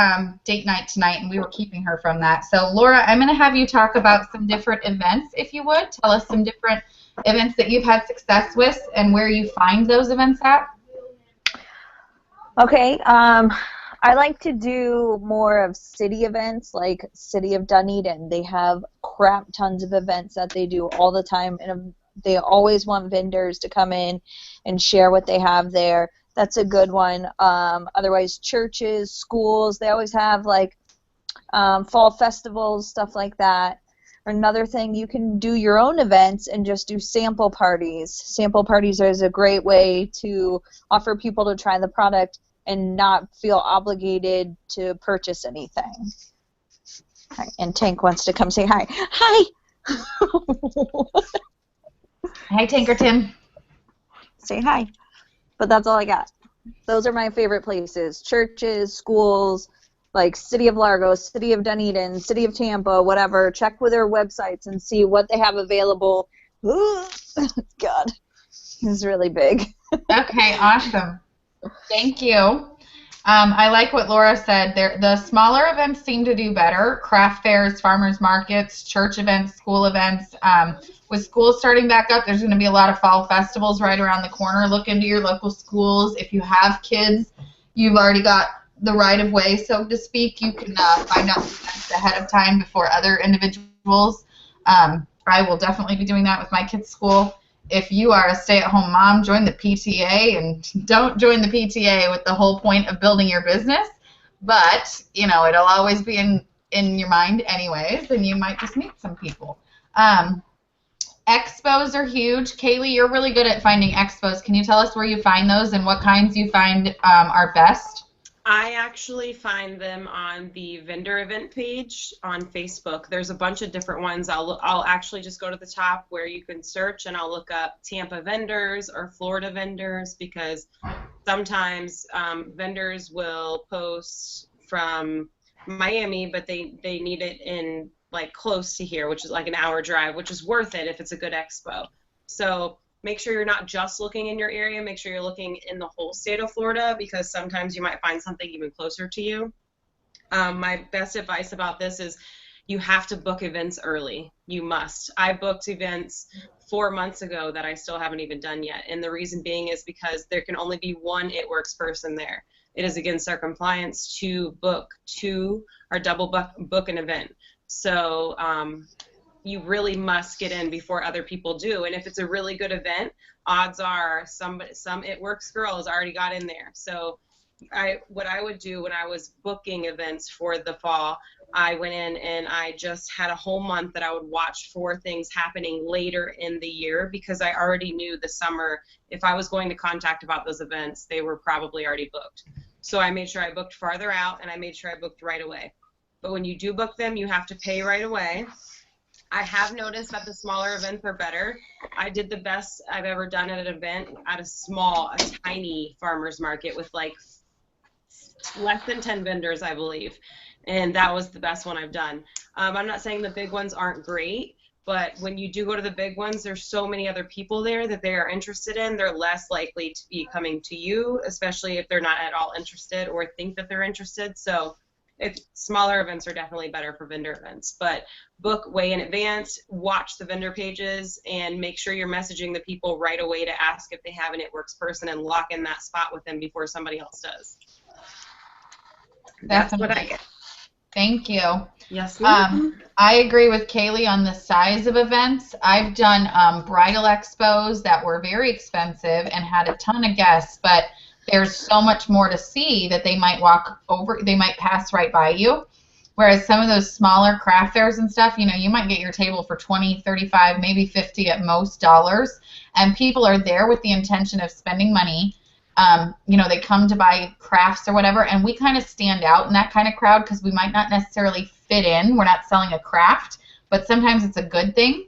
date night tonight, and we were keeping her from that. So, Laura, I'm going to have you talk about some different events, if you would. Tell us some different events that you've had success with and where you find those events at. Okay. I like to do more of city events, like City of Dunedin. They have crap tons of events that they do all the time, and they always want vendors to come in and share what they have there. That's a good one. Otherwise, churches, schools, they always have like fall festivals, stuff like that. Another thing, you can do your own events and just do sample parties. Sample parties is a great way to offer people to try the product and not feel obligated to purchase anything. Hi, and Tank wants to come say hi. Hi! Hi, Tankerton. Say hi. But that's all I got. Those are my favorite places. Churches, schools, like City of Largo, City of Dunedin, City of Tampa, whatever. Check with their websites and see what they have available. God, it's really big. Okay, awesome. Thank you. I like what Laura said. The smaller events seem to do better. Craft fairs, farmers markets, church events, school events. With school starting back up, there's going to be a lot of fall festivals right around the corner. Look into your local schools. If you have kids, you've already got the right of way, so to speak. You can find out events ahead of time before other individuals. I will definitely be doing that with my kids' school. If you are a stay-at-home mom, join the PTA, and don't join the PTA with the whole point of building your business. But, you know, it'll always be in your mind anyways, and you might just meet some people. Expos are huge. Kaylee, you're really good at finding expos. Can you tell us where you find those and what kinds you find are best? I actually find them on the vendor event page on Facebook. There's a bunch of different ones. I'll actually just go to the top where you can search, and I'll look up Tampa vendors or Florida vendors, because sometimes vendors will post from Miami, but they need it in like close to here, which is like an hour drive, which is worth it if it's a good expo. So make sure you're not just looking in your area. Make sure you're looking in the whole state of Florida, because sometimes you might find something even closer to you. My best advice about this is you have to book events early. You must. I booked events 4 months ago that I still haven't even done yet. And the reason being is because there can only be one It Works person there. It is against our compliance to book two or double book an event. So you really must get in before other people do. And if it's a really good event, odds are some It Works girls already got in there. So what I would do when I was booking events for the fall, I went in and I just had a whole month that I would watch for things happening later in the year, because I already knew the summer, if I was going to contact about those events, they were probably already booked. So I made sure I booked farther out, and I made sure I booked right away. But when you do book them, you have to pay right away. I have noticed that the smaller events are better. I did the best I've ever done at an event at a tiny farmer's market with like less than 10 vendors, I believe. And that was the best one I've done. I'm not saying the big ones aren't great, but when you do go to the big ones, there's so many other people there that they are interested in. They're less likely to be coming to you, especially if they're not at all interested or think that they're interested. So smaller events are definitely better for vendor events, but book way in advance, watch the vendor pages, and make sure you're messaging the people right away to ask if they have an It Works person and lock in that spot with them before somebody else does. That's what I get. Thank you. Yes. I agree with Kaylee on the size of events. I've done bridal expos that were very expensive and had a ton of guests, but there's so much more to see that they might pass right by you. Whereas some of those smaller craft fairs and stuff, you know, you might get your table for $20, $35, maybe $50 at most dollars, and people are there with the intention of spending money. You know, they come to buy crafts or whatever, and we kind of stand out in that kind of crowd because we might not necessarily fit in. We're not selling a craft, but sometimes it's a good thing.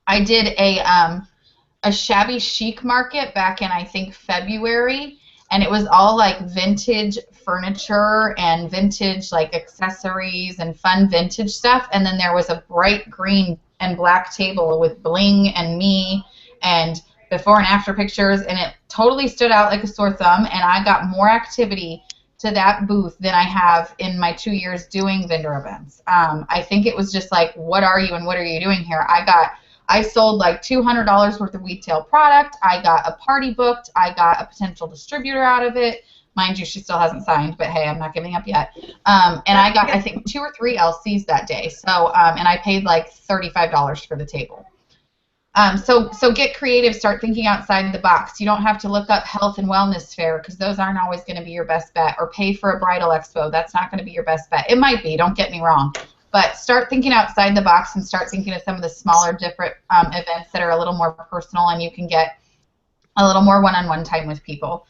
I did a shabby chic market back in, I think, February, and it was all like vintage furniture and vintage like accessories and fun vintage stuff, and then there was a bright green and black table with bling and me and before and after pictures, and it totally stood out like a sore thumb, and I got more activity to that booth than I have in my 2 years doing vendor events. I think it was just like, what are you and what are you doing here? I sold like $200 worth of retail product. I got a party booked. I got a potential distributor out of it. Mind you, she still hasn't signed, but hey, I'm not giving up yet. And I got, I think, 2 or 3 LCs that day. So, and I paid like $35 for the table. So get creative. Start thinking outside the box. You don't have to look up health and wellness fair because those aren't always going to be your best bet. Or pay for a bridal expo. That's not going to be your best bet. It might be. Don't get me wrong. But start thinking outside the box and start thinking of some of the smaller, different events that are a little more personal and you can get a little more one-on-one time with people.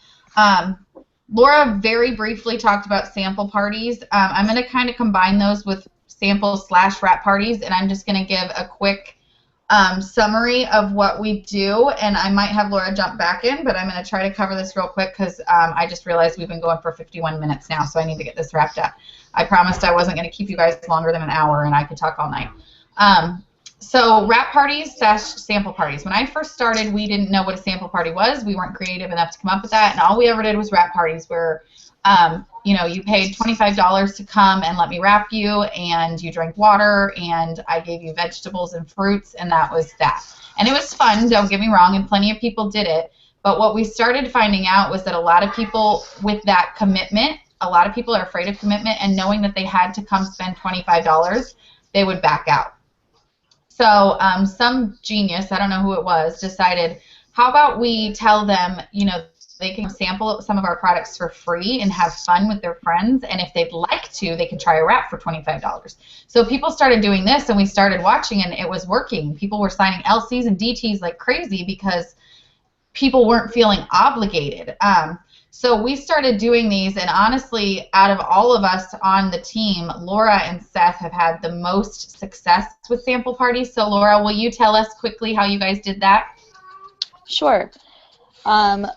Laura very briefly talked about sample parties. I'm going to kind of combine those with sample/wrap parties, and I'm just going to give a quick summary of what we do, and I might have Laura jump back in, but I'm going to try to cover this real quick because I just realized we've been going for 51 minutes now, so I need to get this wrapped up. I promised I wasn't going to keep you guys longer than an hour, and I could talk all night. So wrap parties / sample parties. When I first started, we didn't know what a sample party was. We weren't creative enough to come up with that, and all we ever did was wrap parties where you paid $25 to come and let me wrap you, and you drank water, and I gave you vegetables and fruits, and that was that. And it was fun, don't get me wrong, and plenty of people did it. But what we started finding out was that a lot of people with that commitment, a lot of people are afraid of commitment, and knowing that they had to come spend $25, they would back out. So some genius, I don't know who it was, decided, how about we tell them, they can sample some of our products for free and have fun with their friends, and if they'd like to, they can try a wrap for $25. So people started doing this, and we started watching, and it was working. People were signing LCs and DTs like crazy because people weren't feeling obligated. So we started doing these, and honestly, out of all of us on the team, Laura and Seth have had the most success with sample parties. So Laura, will you tell us quickly how you guys did that? Sure.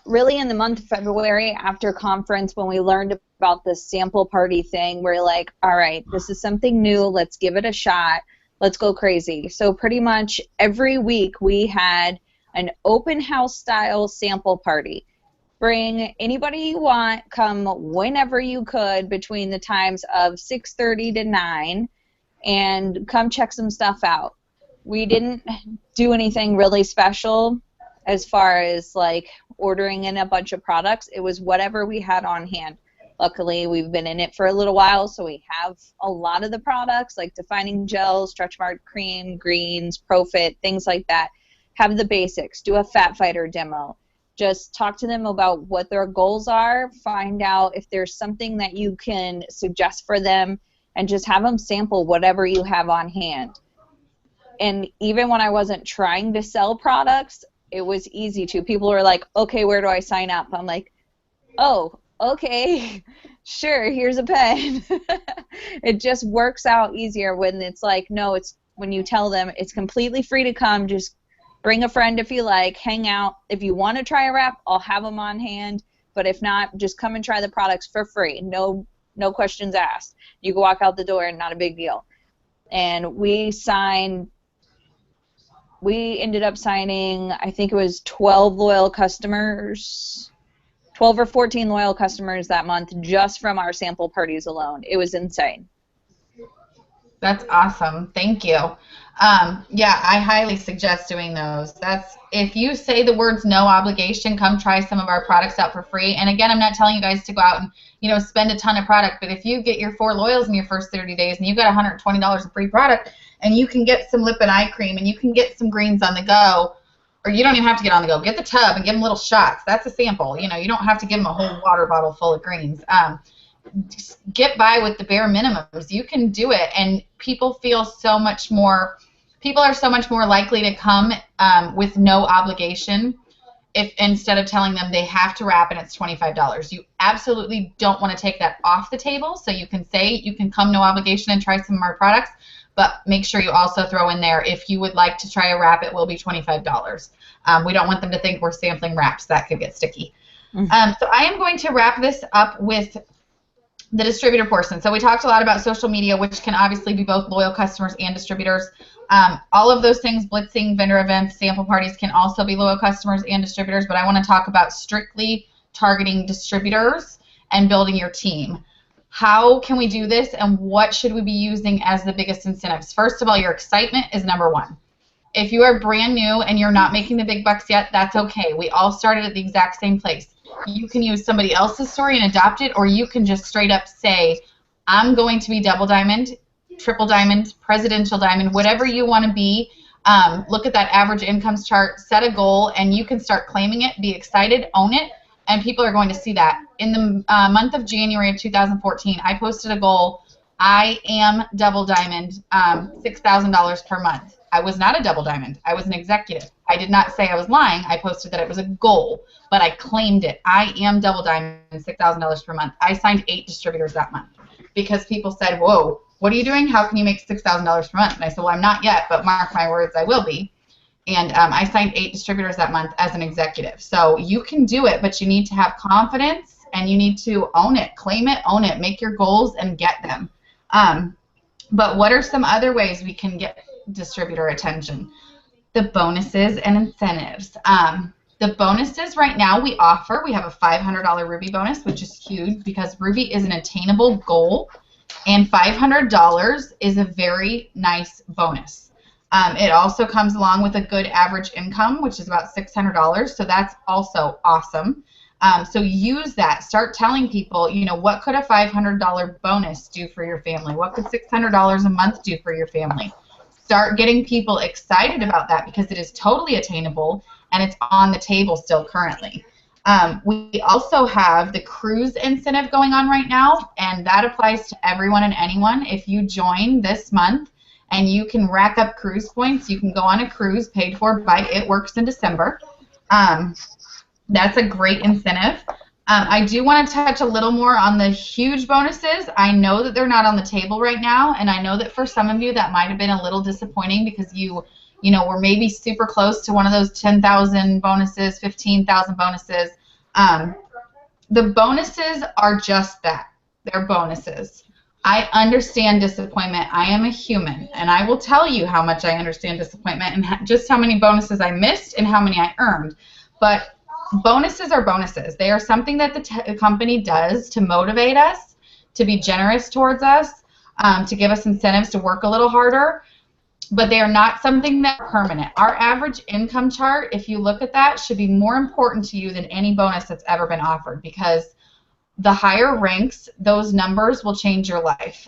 Really in the month of February after conference, when we learned about the sample party thing, we're like, all right, this is something new. Let's give it a shot. Let's go crazy. So pretty much every week we had an open house style sample party. Bring anybody you want, come whenever you could between the times of 6:30 to 9, and come check some stuff out. We didn't do anything really special as far as like ordering in a bunch of products. It was whatever we had on hand. Luckily, we've been in it for a little while, so we have a lot of the products like defining gel, stretch mark cream, greens, Profit, things like that. Have the basics. Do a Fat Fighter demo. Just talk to them about what their goals are, find out if there's something that you can suggest for them, and just have them sample whatever you have on hand. And even when I wasn't trying to sell products, it was easy to. People were like, okay, where do I sign up? I'm like, oh, okay, sure, here's a pen. It just works out easier when it's like, no, it's when you tell them it's completely free to come, just bring a friend if you like, hang out. If you want to try a wrap, I'll have them on hand. But if not, just come and try the products for free. No questions asked. You can walk out the door and not a big deal. And we ended up signing, I think it was 12 loyal customers, 12 or 14 loyal customers that month just from our sample parties alone. It was insane. That's awesome. Thank you. Yeah, I highly suggest doing those. If you say the words no obligation, come try some of our products out for free. And again, I'm not telling you guys to go out and spend a ton of product, but if you get your 4 loyals in your first 30 days and you got $120 of free product, and you can get some lip and eye cream, and you can get some greens on the go, or you don't even have to get on the go. Get the tub and give them little shots. That's a sample. You don't have to give them a whole water bottle full of greens. Just get by with the bare minimums. You can do it, and people are so much more likely to come with no obligation if instead of telling them they have to wrap and it's $25. You absolutely don't want to take that off the table, so you can say you can come no obligation and try some of our products, but make sure you also throw in there, if you would like to try a wrap, it will be $25. We don't want them to think we're sampling wraps. That could get sticky. Mm-hmm. So I am going to wrap this up with the distributor portion. So we talked a lot about social media, which can obviously be both loyal customers and distributors. All of those things, blitzing, vendor events, sample parties, can also be loyal customers and distributors, but I want to talk about strictly targeting distributors and building your team. How can we do this, and what should we be using as the biggest incentives? First of all, your excitement is number one. If you are brand new and you're not making the big bucks yet, that's okay. We all started at the exact same place. You can use somebody else's story and adopt it, or you can just straight up say, I'm going to be double diamond, triple diamond, presidential diamond, whatever you want to be. Look at that average incomes chart, set a goal, and you can start claiming it, be excited, own it, and people are going to see that. In the month of January of 2014, I posted a goal, I am double diamond, $6,000 per month. I was not a double diamond. I was an executive. I did not say I was lying. I posted that it was a goal, but I claimed it. I am double diamond, $6,000 per month. I signed 8 distributors that month because people said, whoa, what are you doing? How can you make $6,000 per month? And I said, well, I'm not yet, but mark my words, I will be. And I signed 8 distributors that month as an executive. So you can do it, but you need to have confidence and you need to own it, claim it, own it, make your goals and get them. But what are some other ways we can get distributor attention? The bonuses and incentives. The bonuses right now we have a $500 Ruby bonus, which is huge because Ruby is an attainable goal, and $500 is a very nice bonus. It also comes along with a good average income, which is about $600, so that's also awesome. So use that. Start telling people, you know, what could a $500 bonus do for your family? What could $600 a month do for your family? Start getting people excited about that because it is totally attainable and it's on the table still currently. We also have the cruise incentive going on right now, and that applies to everyone and anyone. If you join this month and you can rack up cruise points, you can go on a cruise paid for by It Works in December. That's a great incentive. I do want to touch a little more on the huge bonuses. I know that they're not on the table right now, and I know that for some of you that might have been a little disappointing because you know, were maybe super close to one of those 10,000 bonuses, 15,000 bonuses. The bonuses are just that. They're bonuses. I understand disappointment. I am a human, and I will tell you how much I understand disappointment and just how many bonuses I missed and how many I earned. But bonuses are bonuses. They are something that the company does to motivate us, to be generous towards us, to give us incentives to work a little harder, but they are not something that's permanent. Our average income chart, if you look at that, should be more important to you than any bonus that's ever been offered because the higher ranks, those numbers will change your life.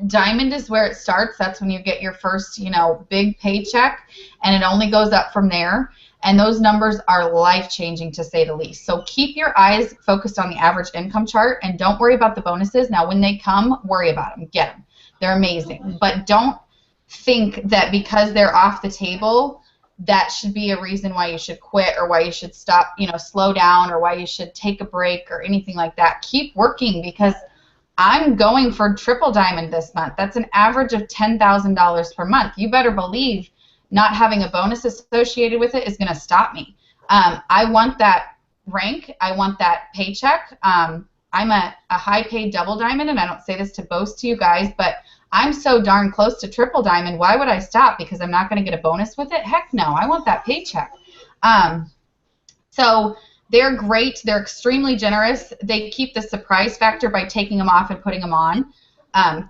Diamond is where it starts. That's when you get your first, you know, big paycheck, and it only goes up from there. And those numbers are life-changing, to say the least. So keep your eyes focused on the average income chart, and don't worry about the bonuses. Now, when they come, worry about them. Get them. They're amazing. But don't think that because they're off the table, that should be a reason why you should quit or why you should stop, you know, slow down or why you should take a break or anything like that. Keep working because I'm going for triple diamond this month. That's an average of $10,000 per month. You better believe not having a bonus associated with it is going to stop me. I want that rank. I want that paycheck. I'm a high-paid double diamond, and I don't say this to boast to you guys, but I'm so darn close to triple diamond. Why would I stop? Because I'm not going to get a bonus with it? Heck no. I want that paycheck. So they're great. They're extremely generous. They keep the surprise factor by taking them off and putting them on.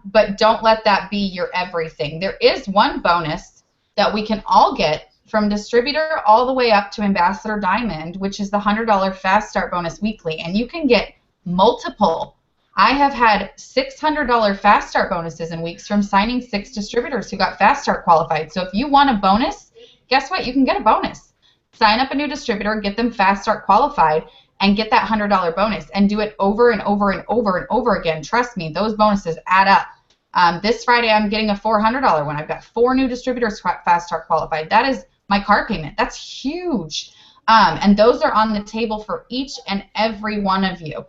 But don't let that be your everything. There is one bonus that we can all get from distributor all the way up to Ambassador Diamond, which is the $100 Fast Start bonus weekly, and you can get multiple. I have had $600 Fast Start bonuses in weeks from signing 6 distributors who got Fast Start qualified. So if you want a bonus, guess what? You can get a bonus. Sign up a new distributor, get them Fast Start qualified, and get that $100 bonus, and do it over and over and over and over again. Trust me, those bonuses add up. This Friday, I'm getting a $400 one. I've got 4 new distributors Fast Start qualified. That is my car payment. That's huge. And those are on the table for each and every one of you.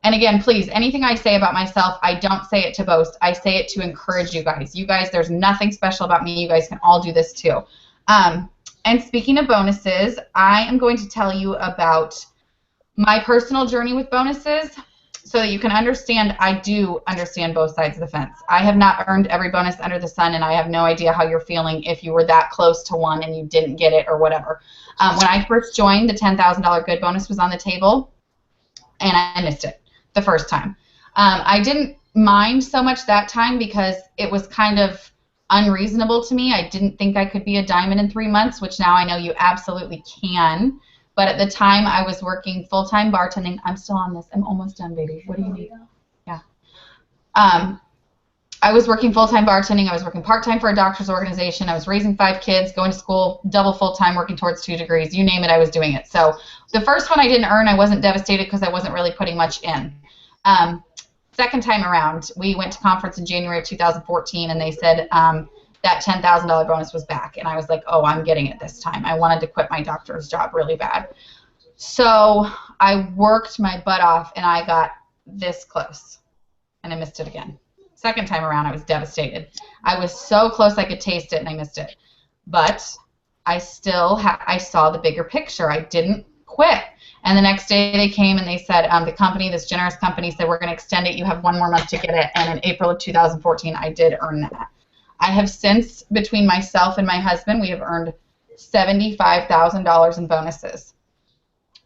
And again, please, anything I say about myself, I don't say it to boast. I say it to encourage you guys. You guys, there's nothing special about me. You guys can all do this too. And speaking of bonuses, I am going to tell you about my personal journey with bonuses, so that you can understand. I do understand both sides of the fence. I have not earned every bonus under the sun, and I have no idea how you're feeling if you were that close to one and you didn't get it or whatever. When I first joined, the $10,000 good bonus was on the table, and I missed it the first time. I didn't mind so much that time because it was kind of unreasonable to me. I didn't think I could be a diamond in 3 months, which now I know you absolutely can. But at the time, I was working full-time bartending. I'm still on this. I'm almost done, baby. What do you need? Yeah. I was working full-time bartending. I was working part-time for a doctor's organization. I was raising 5 kids, going to school, double full-time, working towards 2 degrees. You name it, I was doing it. So the first one I didn't earn, I wasn't devastated because I wasn't really putting much in. Second time around, we went to conference in January of 2014, and they said that $10,000 bonus was back, and I was like, oh, I'm getting it this time. I wanted to quit my doctor's job really bad. So I worked my butt off, and I got this close, and I missed it again. Second time around, I was devastated. I was so close I could taste it, and I missed it. But I saw the bigger picture. I didn't quit. And the next day they came and they said, the company, this generous company, said, we're going to extend it. You have 1 more month to get it. And in April of 2014, I did earn that. I have since, between myself and my husband, we have earned $75,000 in bonuses.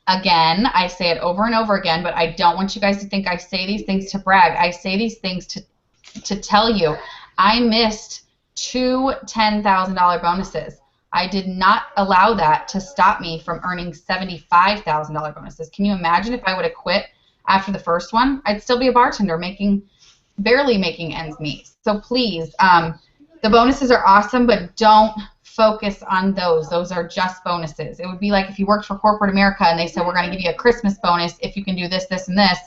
Again, I say it over and over again, but I don't want you guys to think I say these things to brag. I say these things to tell you I missed 2 $10,000 bonuses. I did not allow that to stop me from earning $75,000 bonuses. Can you imagine if I would have quit after the first one? I'd still be a bartender barely making ends meet. So please, the bonuses are awesome, but don't focus on those. Those are just bonuses. It would be like if you worked for corporate America and they said, we're going to give you a Christmas bonus if you can do this, this, and this.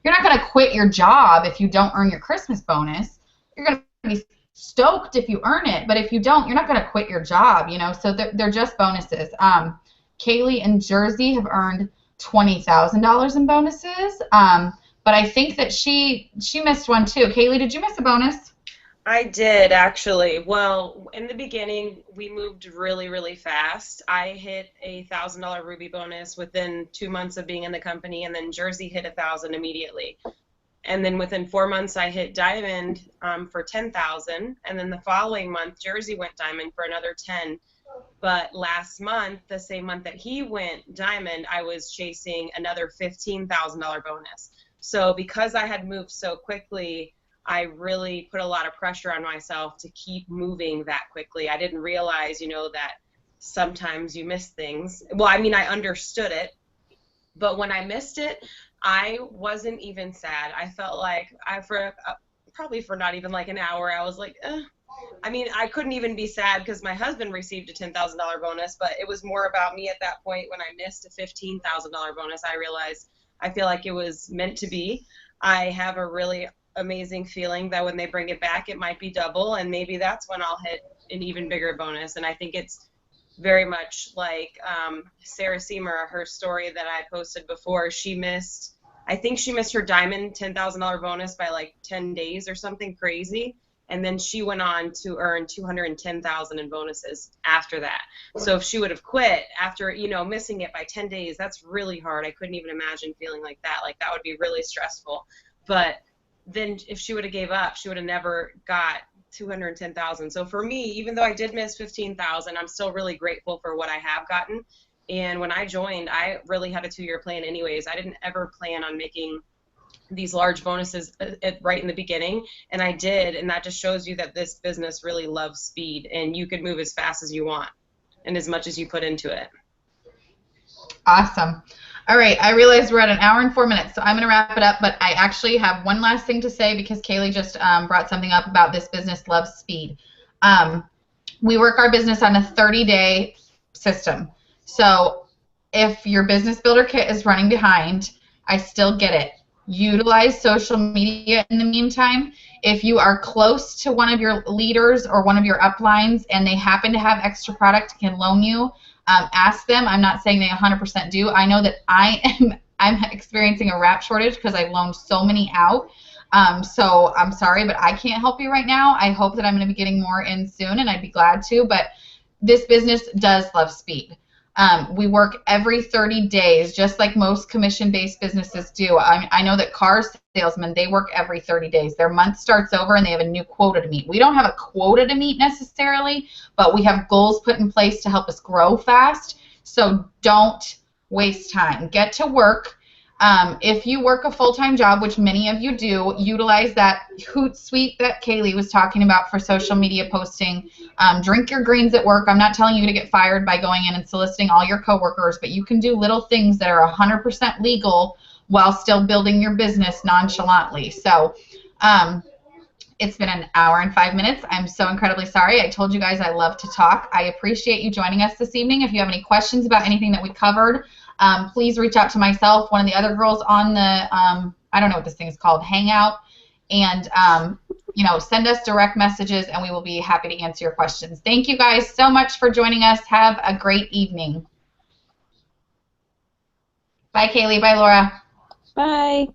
You're not going to quit your job if you don't earn your Christmas bonus. You're going to be stoked if you earn it, but if you don't, you're not going to quit your job, you know, so they're just bonuses. Kaylee in Jersey have earned $20,000 in bonuses, but I think that she missed one too. Kaylee, did you miss a bonus? I did, actually. Well, in the beginning, we moved really, really fast. I hit a $1,000 Ruby bonus within 2 months of being in the company, and then Jersey hit $1,000 immediately. And then within 4 months, I hit Diamond for $10,000, and then the following month, Jersey went Diamond for another $10,000. But last month, the same month that he went Diamond, I was chasing another $15,000 bonus. So because I had moved so quickly, I really put a lot of pressure on myself to keep moving that quickly. I didn't realize, you know, that sometimes you miss things. Well, I mean, I understood it, but when I missed it, I wasn't even sad. I felt like probably for not even like an hour, I was like, I mean, I couldn't even be sad because my husband received a $10,000 bonus, but it was more about me at that point. When I missed a $15,000 bonus, I realized I feel like it was meant to be. I have a really amazing feeling that when they bring it back, it might be double, and maybe that's when I'll hit an even bigger bonus. And I think it's very much like Sarah Seymour, her story that I posted before. I think she missed her Diamond $10,000 bonus by like 10 days or something crazy. And then she went on to earn $210,000 in bonuses after that. So if she would have quit after, you know, missing it by 10 days, that's really hard. I couldn't even imagine feeling like that. Like, that would be really stressful. But then if she would have gave up, she would have never got $210,000. So for me, even though I did miss $15,000, I'm still really grateful for what I have gotten. And when I joined, I really had a 2-year plan anyways. I didn't ever plan on making these large bonuses right in the beginning, and I did, and that just shows you that this business really loves speed, and you can move as fast as you want and as much as you put into it. Awesome. All right, I realize we're at 1 hour and 4 minutes, so I'm going to wrap it up, but I actually have one last thing to say because Kaylee just brought something up about this business loves speed. We work our business on a 30-day system. So if your business builder kit is running behind, I still get it. Utilize social media in the meantime. If you are close to one of your leaders or one of your uplines and they happen to have extra product can loan you, ask them. I'm not saying they 100% do. I know that I'm experiencing a wrap shortage because I've loaned so many out. So I'm sorry, but I can't help you right now. I hope that I'm going to be getting more in soon, and I'd be glad to. But this business does love speed. We work every 30 days, just like most commission-based businesses do. I know that car salesmen, they work every 30 days. Their month starts over, and they have a new quota to meet. We don't have a quota to meet necessarily, but we have goals put in place to help us grow fast. So don't waste time. Get to work. If you work a full-time job, which many of you do, utilize that Hootsuite that Kaylee was talking about for social media posting. Drink your greens at work. I'm not telling you to get fired by going in and soliciting all your coworkers, but you can do little things that are 100% legal while still building your business nonchalantly. So it's been 1 hour and 5 minutes. I'm so incredibly sorry. I told you guys I love to talk. I appreciate you joining us this evening. If you have any questions about anything that we covered, please reach out to myself, one of the other girls on the, I don't know what this thing is called, Hangout, and, you know, send us direct messages, and we will be happy to answer your questions. Thank you guys so much for joining us. Have a great evening. Bye, Kaylee. Bye, Laura. Bye.